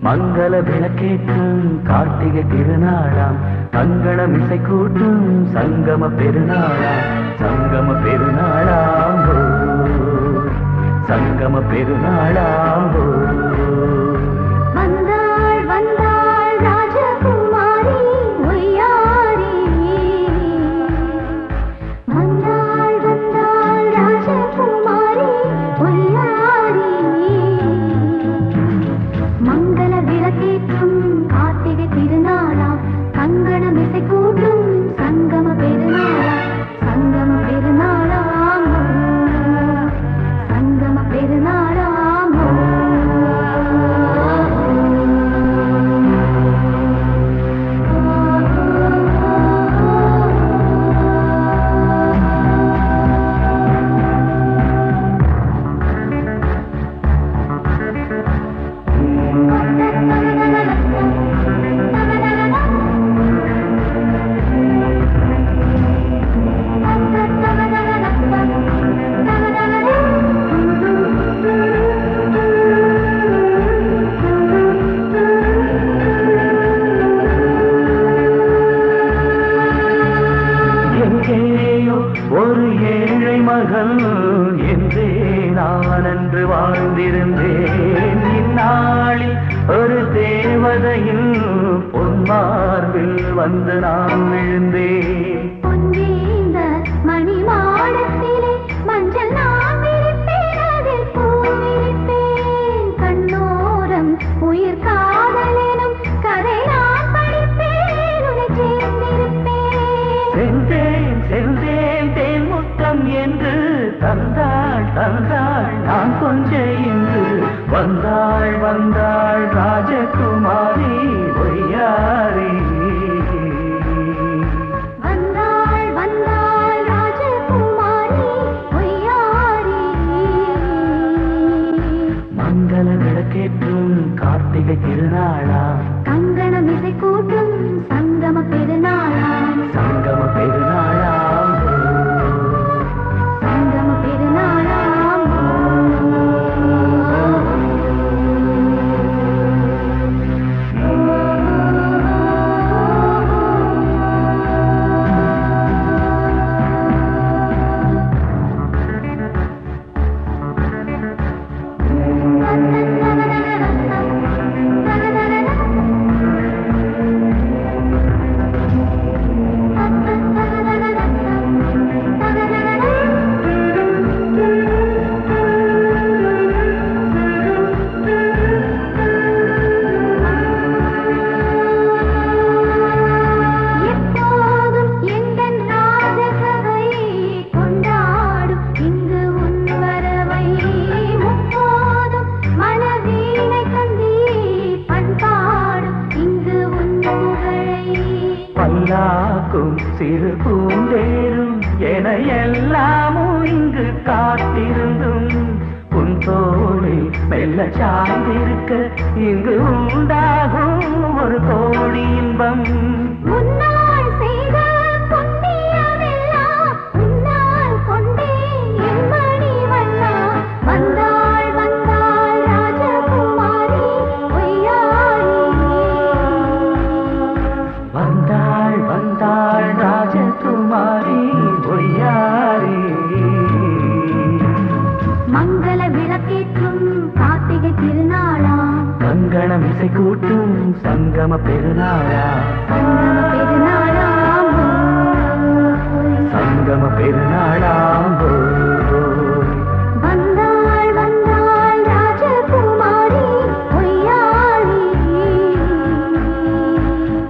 மங்கள விளக்கேற்றும் கார்த்திகை திருநாளாம் கங்கணம் இசை கூட்டும் சங்கம பெருநாளாம் சங்கம பெருநாளாம் சங்கம பெருநாளாம் ஒரு ஏழை மகள் என்றே நான் என்று வாழ்ந்திருந்தேன் இந்நாளில் ஒரு தேவதையில் பொன்மார்பில் வந்து நான் விழுந்தேன் மணி மாடத்திலே மஞ்சள் நான் விரிப்பேன் அதில் பூ விரிப்பேன் கண்ணோரம் உயிர் காதலெனும் கதை நான் படிப்பேன் உன்னை சேர்ந்திருப்பேன் சென்றேன் சென்றேன் தேன் முத்தம் என்று தந்தாள் தந்தாள் நான் கொஞ்சம் இன்று வந்தாள் வந்தாள் ராஜகுமாரி ஒய்யாரி மங்கள விளக்கேற்றும் கார்த்திகை திருநாளா கங்கணம் இசை கூட்டும் சங்கம பெருநாளா சங்கம பெருநாளா சங்கம பெருநாளா காக்கும் சிறு பூந்தேரும் என எல்லாமும் இங்கு காத்திருந்தும் உன் தோளில் மெல்ல சாய்ந்திருக்க இங்கு உண்டாகும் ஒரு கோடி இன்பம். முன்னால் செய்த புண்ணியமெல்லாம் முன்னால் கொண்டே என் மணி வண்ணா. வந்தாள் வந்தாள் ராஜகுமாரி பொய்யாரி. வந்தாள் வந்தாள் ராஜகுமாரி பொய்யாரி. மங்கள விளக்கேற்றும் கார்த்திகை திருநாளாம் கங்கணம் இசை கூட்டும் சங்கம பெருநாளா. பெருநாளாம் சங்கம பெருநாளாம் வந்தாள் வந்தாள் ராஜகுமாரி பொய்யாரி.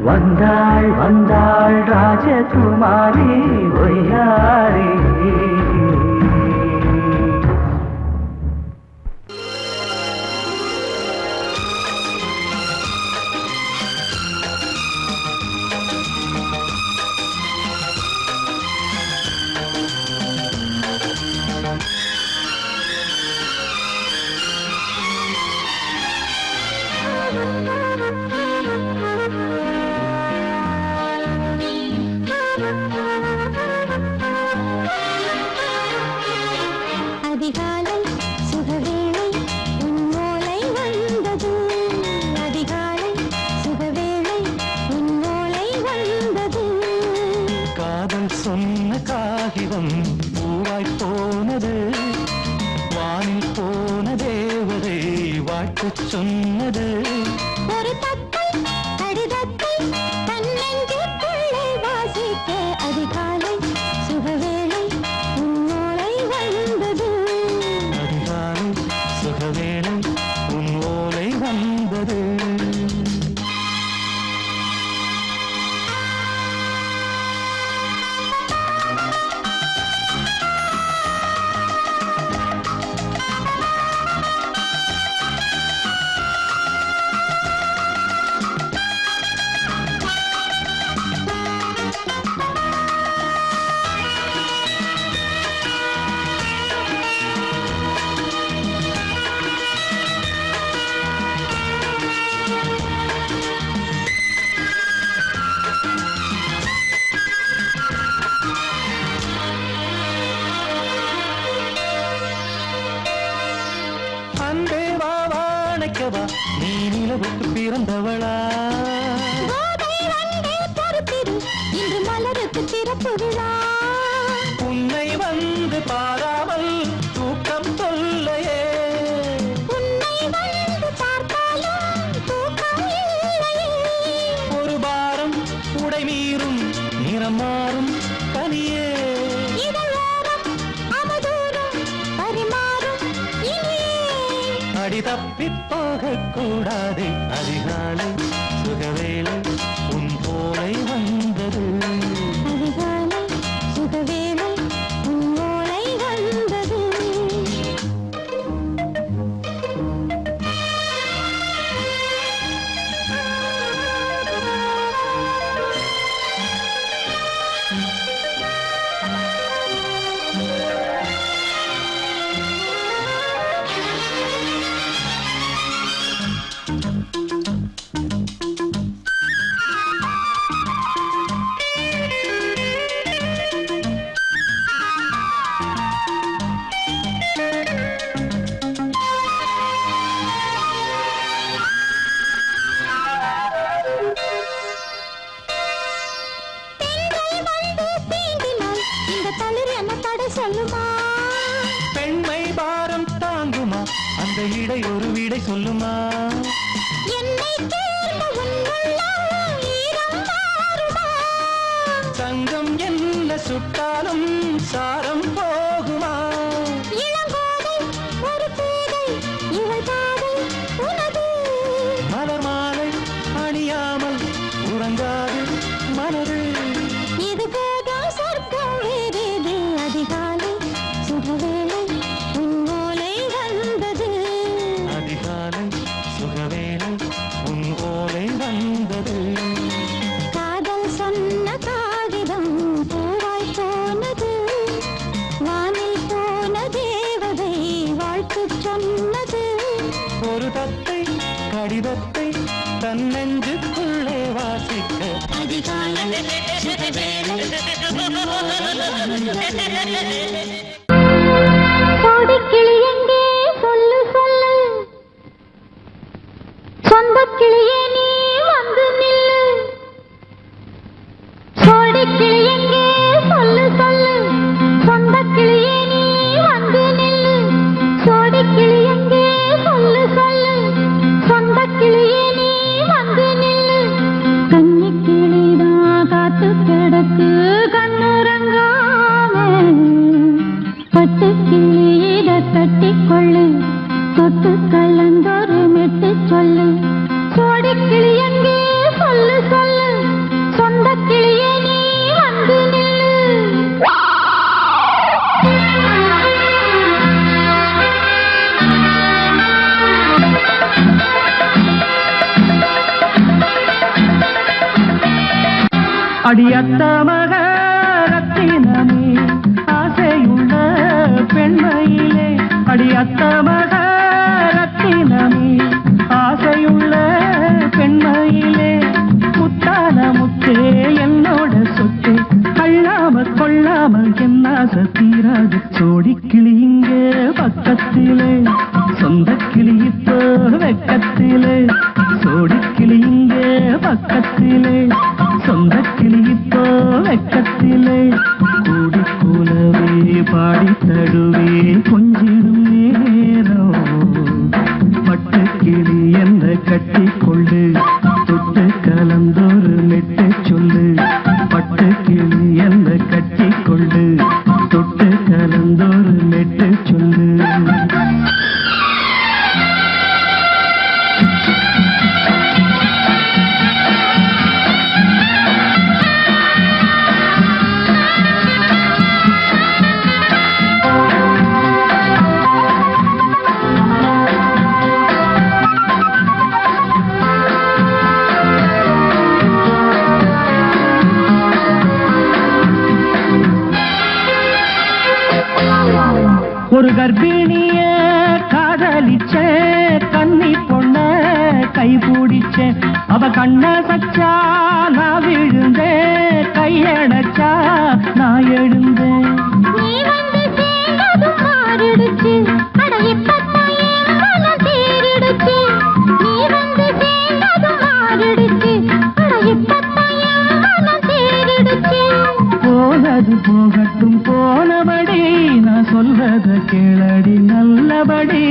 வந்தாள் வந்தாள் ராஜகுமாரி பொய்யாரி. அதிகாலை சுகவேளை உன் ஓலை வந்தது. அதிகாலை சுகவேளை உன் ஓலை வந்தது. காதல் சொன்ன காகிதம் பூவாய் போனது. வானில் போன தேவதை வாழ்த்து சொன்னது. ஒரு தத்தை கடிதத்தை தன்னெஞ்சுக்குள்ளே வாசிக்க அதிகாலை சுகவேளை உன் ஓலை வந்தது. அதிகாலை சுகவேளை உன் ஓலை வந்தது. அன்பே வா வாழைக்கவா நீ நிலவுக்கு பிறந்தவளா. கோதை வந்தே பொறுத்திரு இன்று மலருக்கு திறப்பு விழா. உன்னை வந்து பாராமல் தூக்கம் சொல்லையே. உன்னை வந்து பார்த்தாலும் தூக்கம் இல்லையே. ஒரு பாரம் உடை மீறும் நிறம் மாறும் கனியே. இதழோரம் அவதூறும் பரிமாறும் இனியே. அடி தப்பி போகக் கூடாதே. அதிகாலை சுகவேளை உன் போலை வந்தது. அதிகாலை சுகவேளை உன் ஓலை வந்தது. சொல்லுமா பெண்மை பாரம் தாங்குமா அந்த இடை ஒரு விடை சொல்லுமா என்னை தேர்ந்த உன்னுள்ளம் ஈரம் மாறுமா சங்கம் என்ன சுட்டாலும் சாரம் போகுமா இளங்கோதை ஒரு பேதை இவள் பாதை உனது மலர் மாலை அணியாமல் உறங்காது மனது இது போதும் சொர்க்கம் வேறேது அதிகாலை சுகவேளை உன் ஓலை வந்தது அதிகாலை சுகவேளை உன் ஓலை வந்தது காதல் சொன்ன காதல் ஒரு தத்தை கடிதத்தை தன்னெஞ்சுக்குள்ளே வாசிக்க அதிகாலை கோடிக்கிளி எங்கே சொல்லு சொல்லு சொந்த கிளியே நீ வந்து நில்லு கோடிக்கிளி எங்கே சொல்லு சொல்லு சொந்த கிளியே நீ வந்து நில்லு கோடிக்கிளி எங்கே சொல்லு சொல்லு சொந்த கிளியே நீ வந்து நில்லு கன்னி கிளிதான் காத்து கிடக்கு கண்ணுறங்காம பட்டு கிளியிட கட்டிக்கொள்ளு தொட்டு கலந்தொரு மெட்டு சொல்லு கோடி கிளி எங்கே சொல்லு சொல்லு சொந்த கிளியே நீ வந்து நில்லு அடியத்த மக ரத்தினமே ஆசையுள்ள பெண்மையிலே அடியத்த மக ரத்தினமே ஆசையுள்ள பெண்மையிலே முத்தான முத்தே என்னோட சொத்து அள்ளாம கொள்ளாம என்ன தீராது சோடி கிளி இங்கே பக்கத்திலே சொந்த கிளி இப்போ வெக்கத்திலே சோடி கிளி இங்கே பக்கத்திலே சொந்த கிளி இப்போ வெக்கத்திலே கூடி கூலவே பாடி தடுவே கொஞ்சிடும் நேரம் பட்டு கிளி என்ன கட்டி கொண்டு தொட்டு கலந்தொரு மெட்டு சொல்லு பட்டு கிளி என்ன கட்டி கொண்டு தொட்டு கலந்தொரு மெட்டு சொல்லு ஒரு கர்ப்பிணிய காதலிச்ச கன்னி பொண்ண கைபிடிச்ச அவ கண்ண சச்சா நான் விழுந்தேன் கையடைச்சா நான் எழுந்தேன் நீ வந்து சேர்ந்ததும் மாறிடுச்சு அட இப்பத்தான் என் மனம் தேறிடுச்சு நீ வந்து சேர்ந்ததும் மாறிடுச்சு அட இப்பத்தான் என் மனம் தேறிடுச்சு போனது போகட்டும் போனபடி நான் சொல்றத கேளடி நல்லபடி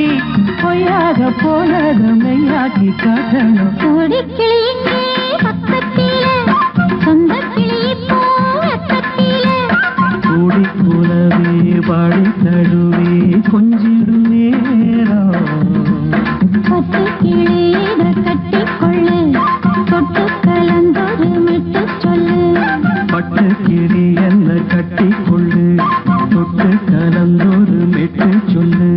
பொய்யாக போனது மெய்யாக்கி காட்டணும் கோடி கிளி எங்கே பக்கத்திலே சொந்த கிளி இப்போ வெக்கத்திலே கூடி கூலவே பாடி தடுவே கொஞ்சிடும் நேரம் பட்டு கிளியிட கட்டிக்கொள்ளு தொட்டு கலந்தொரு மெட்டு சொல்லு பட்டு கிளி என்ன கட்டி கொள்ளு தொட்டு கலந்தொரு மெட்டு சொல்லு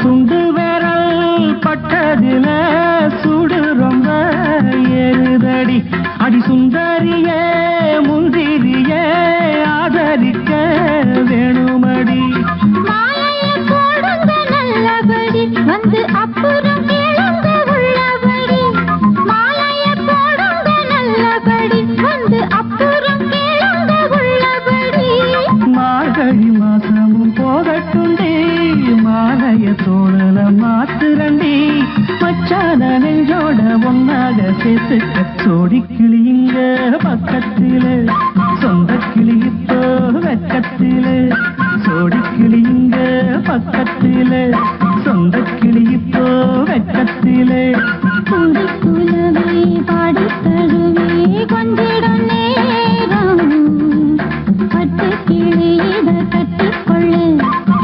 சுண்டு விரல் பட்டதில சுடு ரொம்ப ஏறுதடி அடி சுந்தரியே முந்திரியே ஆதரிக்க வேணுமடி மாலைய போடுங்க நல்லபடி வந்து அப்புறம் கேளுங்க உள்ளபடி மாலைய போடுங்க நல்லபடி வந்து அப்புறம் கேளுங்க உள்ளபடி மார்கழி மாசமும் போகட்டுண்டி மாலைய தோழல மாத்துரண்டி மச்சான நெஞ்சோட ஒன்னாக சேர்த்துக்க சோடி கிளிங்க பக்கத்திலே சொந்த கிளி இப்போ வெக்கத்திலே சோடி கிளிங்க பக்கத்திலே சொந்த கிளி இப்போ வெக்கத்திலே கூடி குலவே பாடி தழுவே கொஞ்சிடும் நேரம் பட்டு கிளியிட கட்டிக்கொள்ளு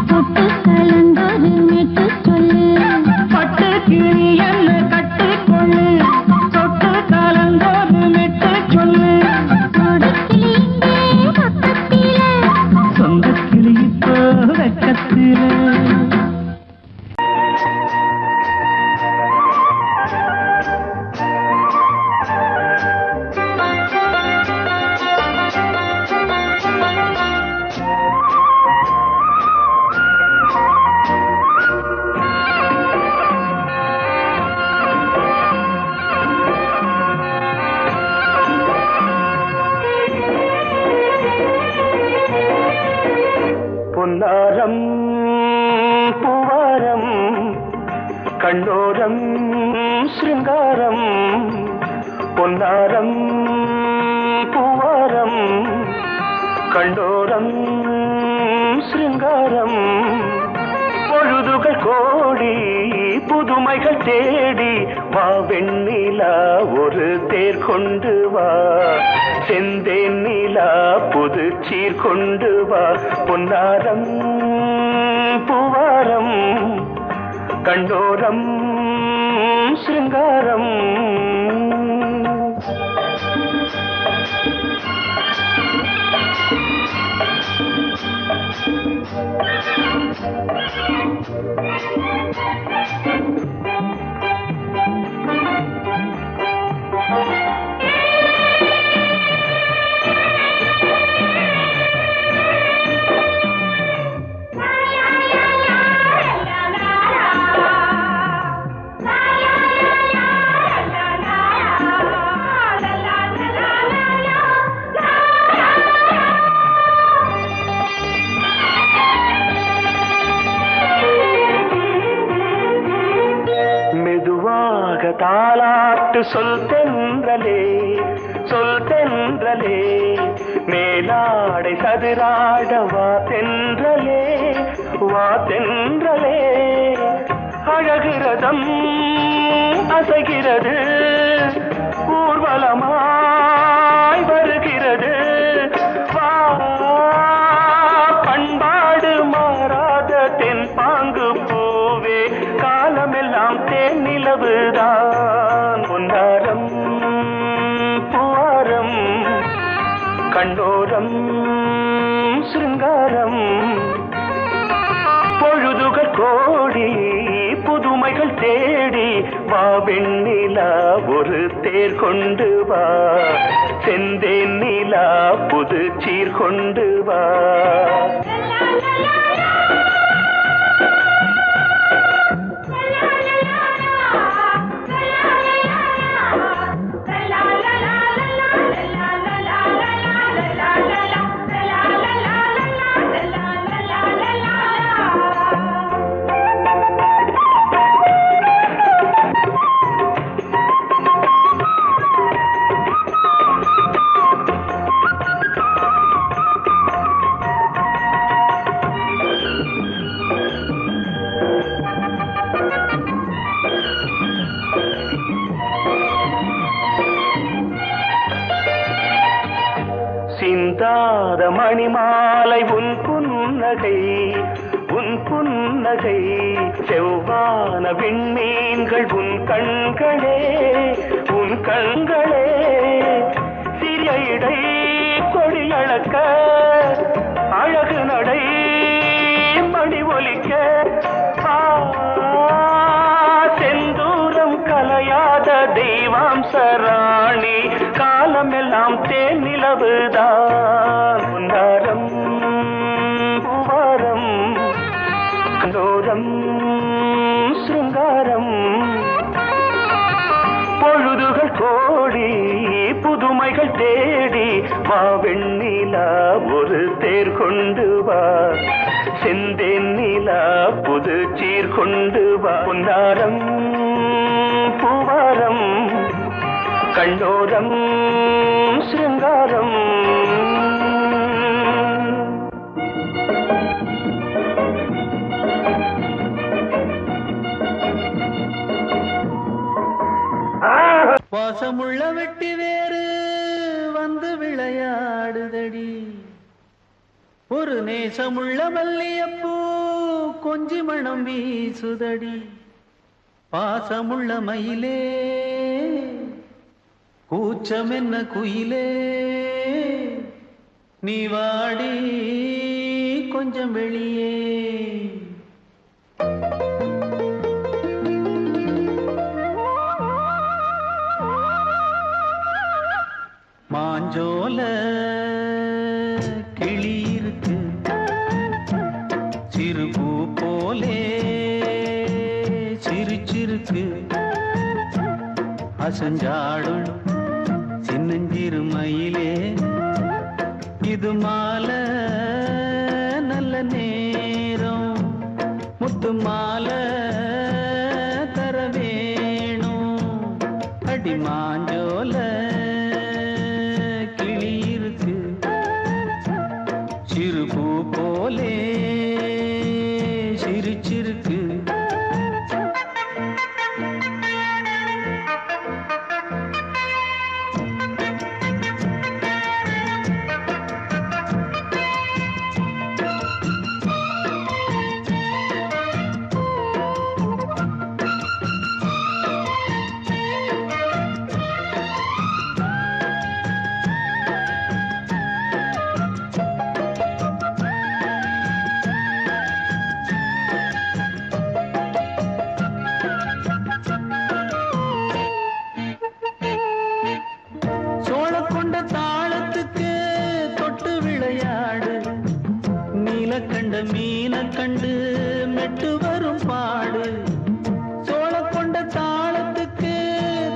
தொட்டு கலந்தொரு மெட்டு சொல்லு பட்டு கிளி என்ன கட்டிக்கொள்ளு தொட்டு கலந்தொரு பொன்னாரம் பூவாரம் கண்ணோரம் சிருங்காரம் பொன்னாரம் பூவாரம் கண்ணோரம் சிருங்காரம் பொழுதுகள் கோடி புதுமைகள் தேடி வா வெண்ணிலா ஒரு தேர் கொண்டு வா செந்தேன் நிலா புது சீர் கொண்டு வா பொன்னாரம் பூவாரம் கண்டோரம் சிருங்காரம் தாலாட்டு சொல் தென்றலே மேலாடை சதுராட வா தென்றலே அழகிறதம் அசைகிறது ஊர்வலமாய் வருகிறது வா பண்பாடு மாறாத தென் பாங்கு பூவே காலமெல்லாம் தேன் நிலவுதான் பொன்னாரம் பூவாரம் கண்டோரம் சிருங்காரம் பொழுதுகள் கோடி புதுமைகள் தேடி வா வெண்ணிலா ஒரு தேர் கொண்டு வா செந்தேன் நிலா புது சீர் கொண்டு வா சிந்தாத மணிமாலை உன் புன்னகை செவ்வான விண்மீன்கள் உன் கண்களே சிறிய இடை கொடியளக்க அழகு நடை மணி ஒலிக்க செந்தூரம் கலையாத தெய்வாம்சராணி காலமெல்லாம் தேன் நிலவுதான் பொன்னாரம் பூவாரம் கண்டோரம் சிருங்காரம் பொழுதுகள் கோடி புதுமைகள் தேடி வா வெண்ணிலா ஒரு தேர் கொண்டு வா செந்தேன் நிலா புது சீர் கொண்டு வா பொன்னாரம் பூவாரம் கண்டோரம் சிருங்காரம் வாசமுள்ள வெட்டி வேறு வந்து விளையாடுதடி ஒரு நேசமுள்ள மல்லியப்பூ கொஞ்சி மணம் வீசுதடி பாசமுள்ள மயிலே கூச்சம் என்ன குயிலே நீ வாடி கொஞ்சம் வெளியே மாஞ்சோல கிளி இருக்கு சிறுபூ போலே சிரிச்சிருக்கு அசஞ்சாடும் சின்னஞ்சிறு மயிலே இது மாலை நல்ல நே மாலை தர வேணும் அடி மாஞ்சோல கிளி இருக்கு சிறு பூ போலே சிரிச்சிருக்கு சோழக்கொண்ட தாளத்துக்கு தொட்டு விளையாடு நீலக்கண்ட மீன கண்டு மெட்டு வரும் பாடு சோழக்கொண்ட தாளத்துக்கு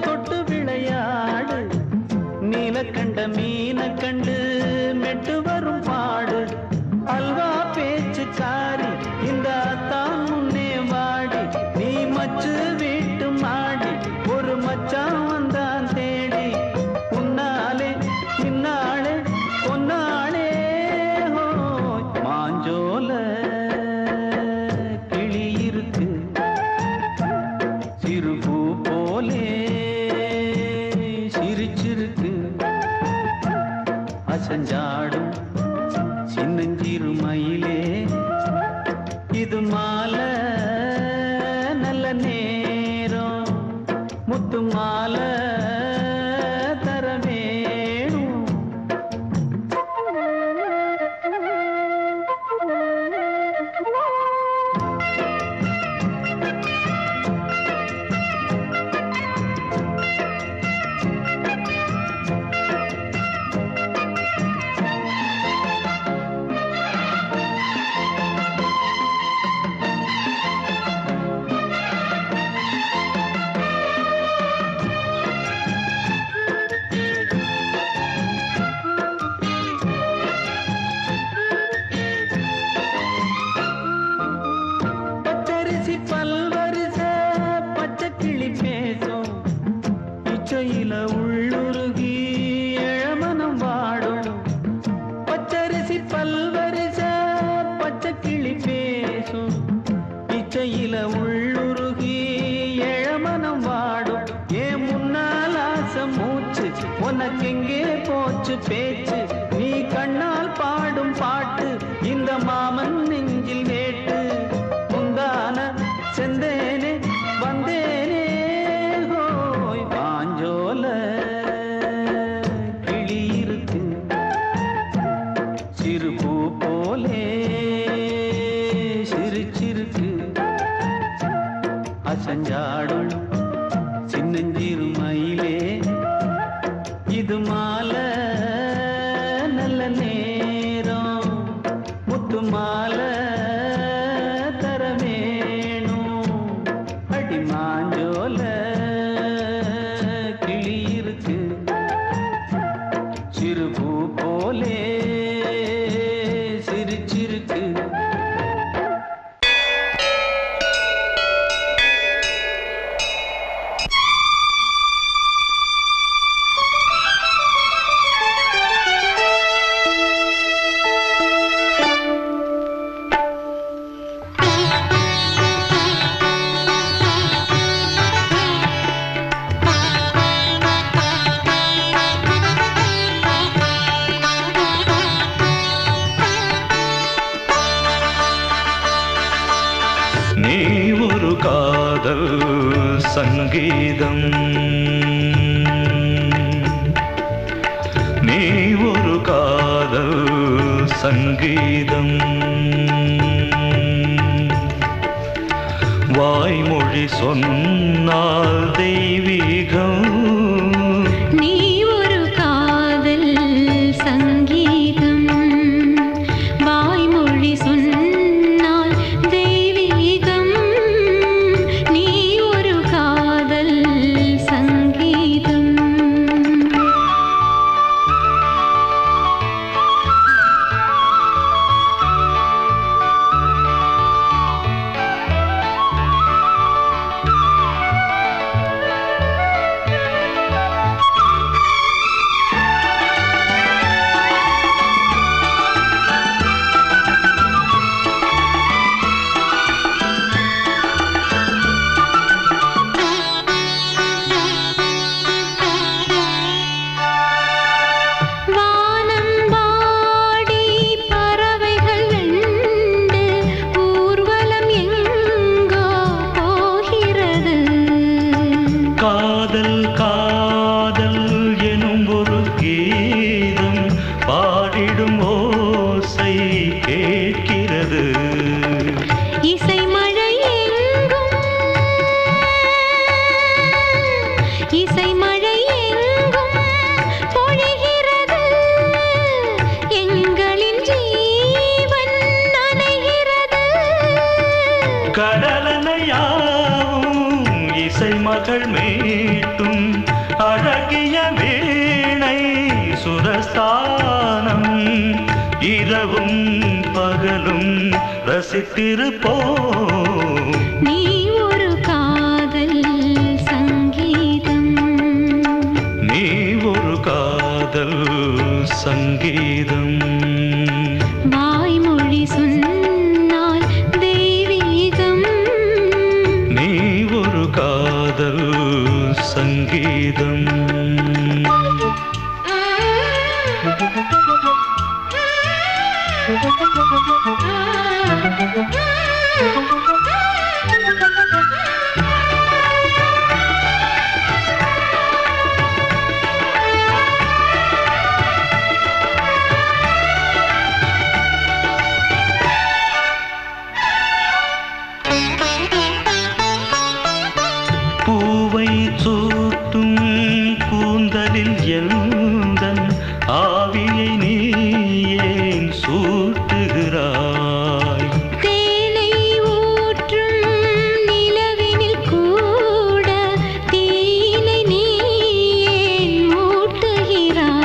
தொட்டு விளையாடு நீலக்கண்ட மீன கண்டு மெட்டு வரும் பாடு அல்வா பேச்சுக்காரி இந்த தான் முன்னே வாடி நீ மச்சு வீட்டு மாடி ஒரு மச்சான் வந்தான் தேடி உன்னாலே இன்னாளே பொன்னாளே மாஞ்சோல கிளி இருக்கு சிறு பூ போலே சிரிச்சிருக்கு அசஞ்சாடும் சின்னஞ்சிறு மயிலே இது மாலை நல்ல நேரம் முத்து மாலை தர வேணும் பச்சரிசி பல்வரிச பச்சை கிளி பேசும் இச்சையில உள்ளுருகி இளமனம் வாடும் பச்சரிசி பல்வரிச பச்சை கிளி பேசும் இச்சையில உள்ளுருகி இளமனம் வாடும் ஏன் முன்னால் ஆசை மூச்சு உனக்கெங்கே போச்சு பேச்சு நீ கண்ணால் பாடும் பாட்டு இந்த மாமன் நெஞ்சில் வேட்டு முந்தான செந்தேனே வந்தேனே ஹோய் பாஞ்சோல கிளி இருக்கு சிறு பூ போலே சிரிச்சிருக்கு அசஞ்சாடும் சின்னஞ்சிறு மயிலே இது மாலை நல்ல நேரம் முத்து மாலை தர வேணும் அடி மாஞ்சோல கிளி இருக்கு சிறு பூ போலே சிரிச்சிருக்கு நீ ஒரு காதல் சங்கீதம் நீ ஒரு காதல் சங்கீதம் வாய்மொழி சொன்னால் தெய்வீகம் நீ ஒரு காதல் சங்கீதம் வாய்மொழி சொன்னால் தெய்வீகம் நீ ஒரு காதல் சங்கீதம் கீதம் பாடிடும் ஓசை கேட்கிறது. இசை மழை எங்கும் இசை மழை எங்கும் பொழிகிறது. எங்களின் ஜீவன் நனைகிறது. கடலனையாவும் இசை மகள் மீட்டும் அழகிய வீணை சுரஸ்தானம். இரவும் பகலும் ரசித்திருப்போம். நீ ஒரு காதல் சங்கீதம். நீ ஒரு காதல் சங்கீதம். வாய்மொழி சொன்னால் தெய்வீகம். நீ ஒரு காதல் சங்கீதம். பூவை சூட்டும் கூந்தலில் எந்தன் ஆவியை நீ ஏன் சூட்டுகிறாய்? தேனை ஊற்றும் நிலவினில் கூட தீனை நீ ஏன் மூட்டுகிறாய்?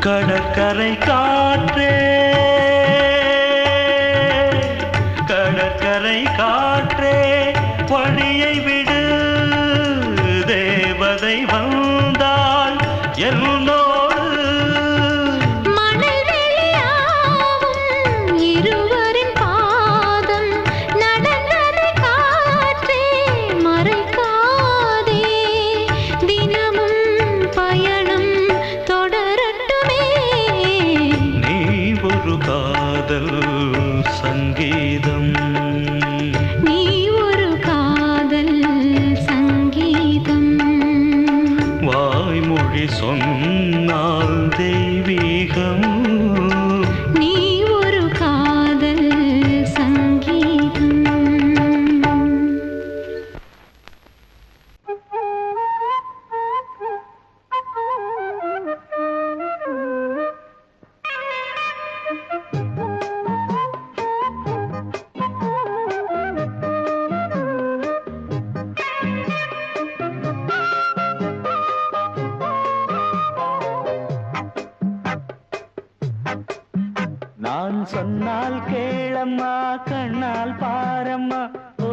கடற்கரை காற்றே, கடற்கரை காற்றே வழியை விடு. தேவதை வந்தால் என்னோடு மணல் வெளியாகும் இருவரின் பாதம் நடந்ததை காற்றே மறைக்காதே. தினமும் பயணம் தொடரட்டுமே. நீ ஒரு காதல் சங்கீதம். நீ ஒரு காதல் சங்கீதம். வாய்மொழி சொன்னால் தெய்வீகம். நீ ஒரு காதல் சங்கீதம். நான் சொன்னால் கேளம்மா, கண்ணால் பாரம்மா. ஓ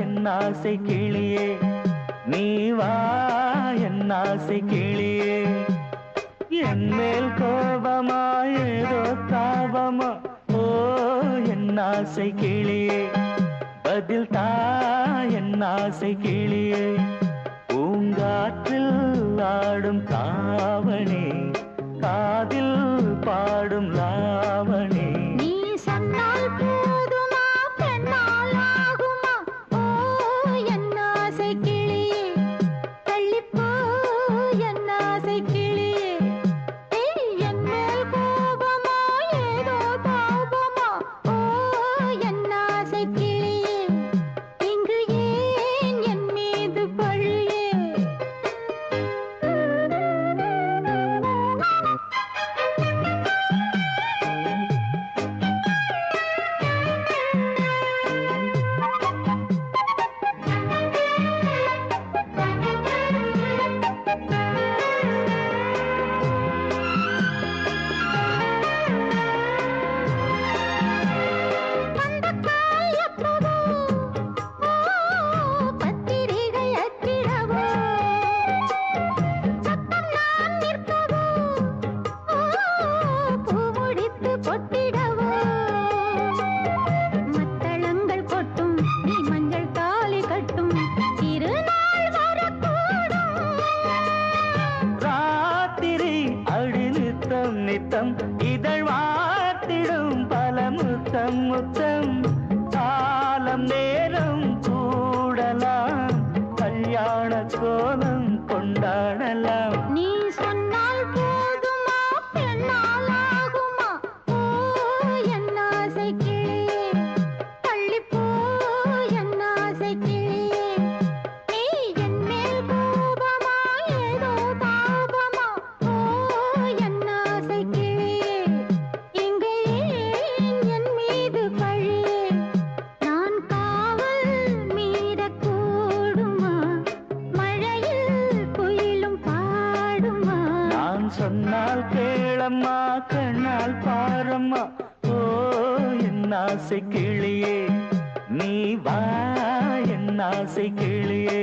என் ஆசை கிளியே, நீ வா என் ஆசை கிளியே. என் மேல் கோபமா ஏதோ தாபமா? ஓ என் ஆசை கிளியே, பதில் தா என் ஆசை கிளியே. பூங்காற்றில் ஆடும் தாவணி, காதில் பாடும் லாவணி. நீ சொன்னால் போதுமா, பெண்ணால் ஆகுமா? ஓ என் ஆசை கிளியே, தள்ளிப்போ என் ஆசை கிளியே. என் மேல் கோபமா ஏதோ தாபமா? ஓ என் ஆசை கிளியே, இங்கு ஏன் என் மீது பழியே? நித்தம் இதழ் வார்த்திடும் பல முத்தம் முத்தம். காலம் நேரம் கூடலாம், கல்யாண கோலம் கொண்டாடலாம். நீ சொன்னால் சொன்னால் கேளம்மா கண்ணால் பாரம்மா ஓ என் ஆசை கிளியே நீ வா என் ஆசை கிளியே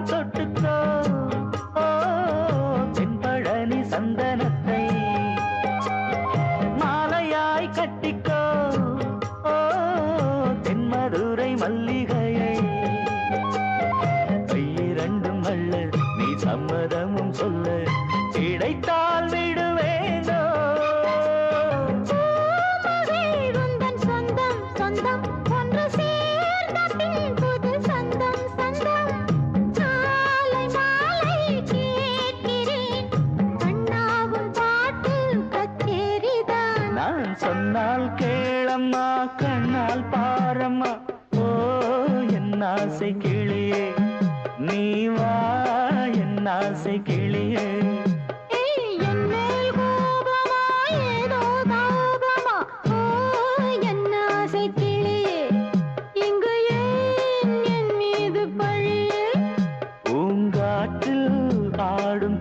தொட்டுக்கோ ஓ தென்பழனி சந்தனத்தை மாலையாய் கட்டிக்கோ ஓ தென்மதுரை மல்லிகையை கையிரண்டும் அல்ல நீ சம்மதமும் சொல்ல கிடைத்தால் விடுவேனோ சொந்தம் சொந்தம் ஒன்று சேர்ந்த பின் புது சொந்தம் சொந்தம் சொன்னால் கேளம்மா கண்ணால் பாரம்மா ஓ என் ஆசை கிளியே நீ வா என் ஆசை கிளியே பூங்காற்றில் ஆடும்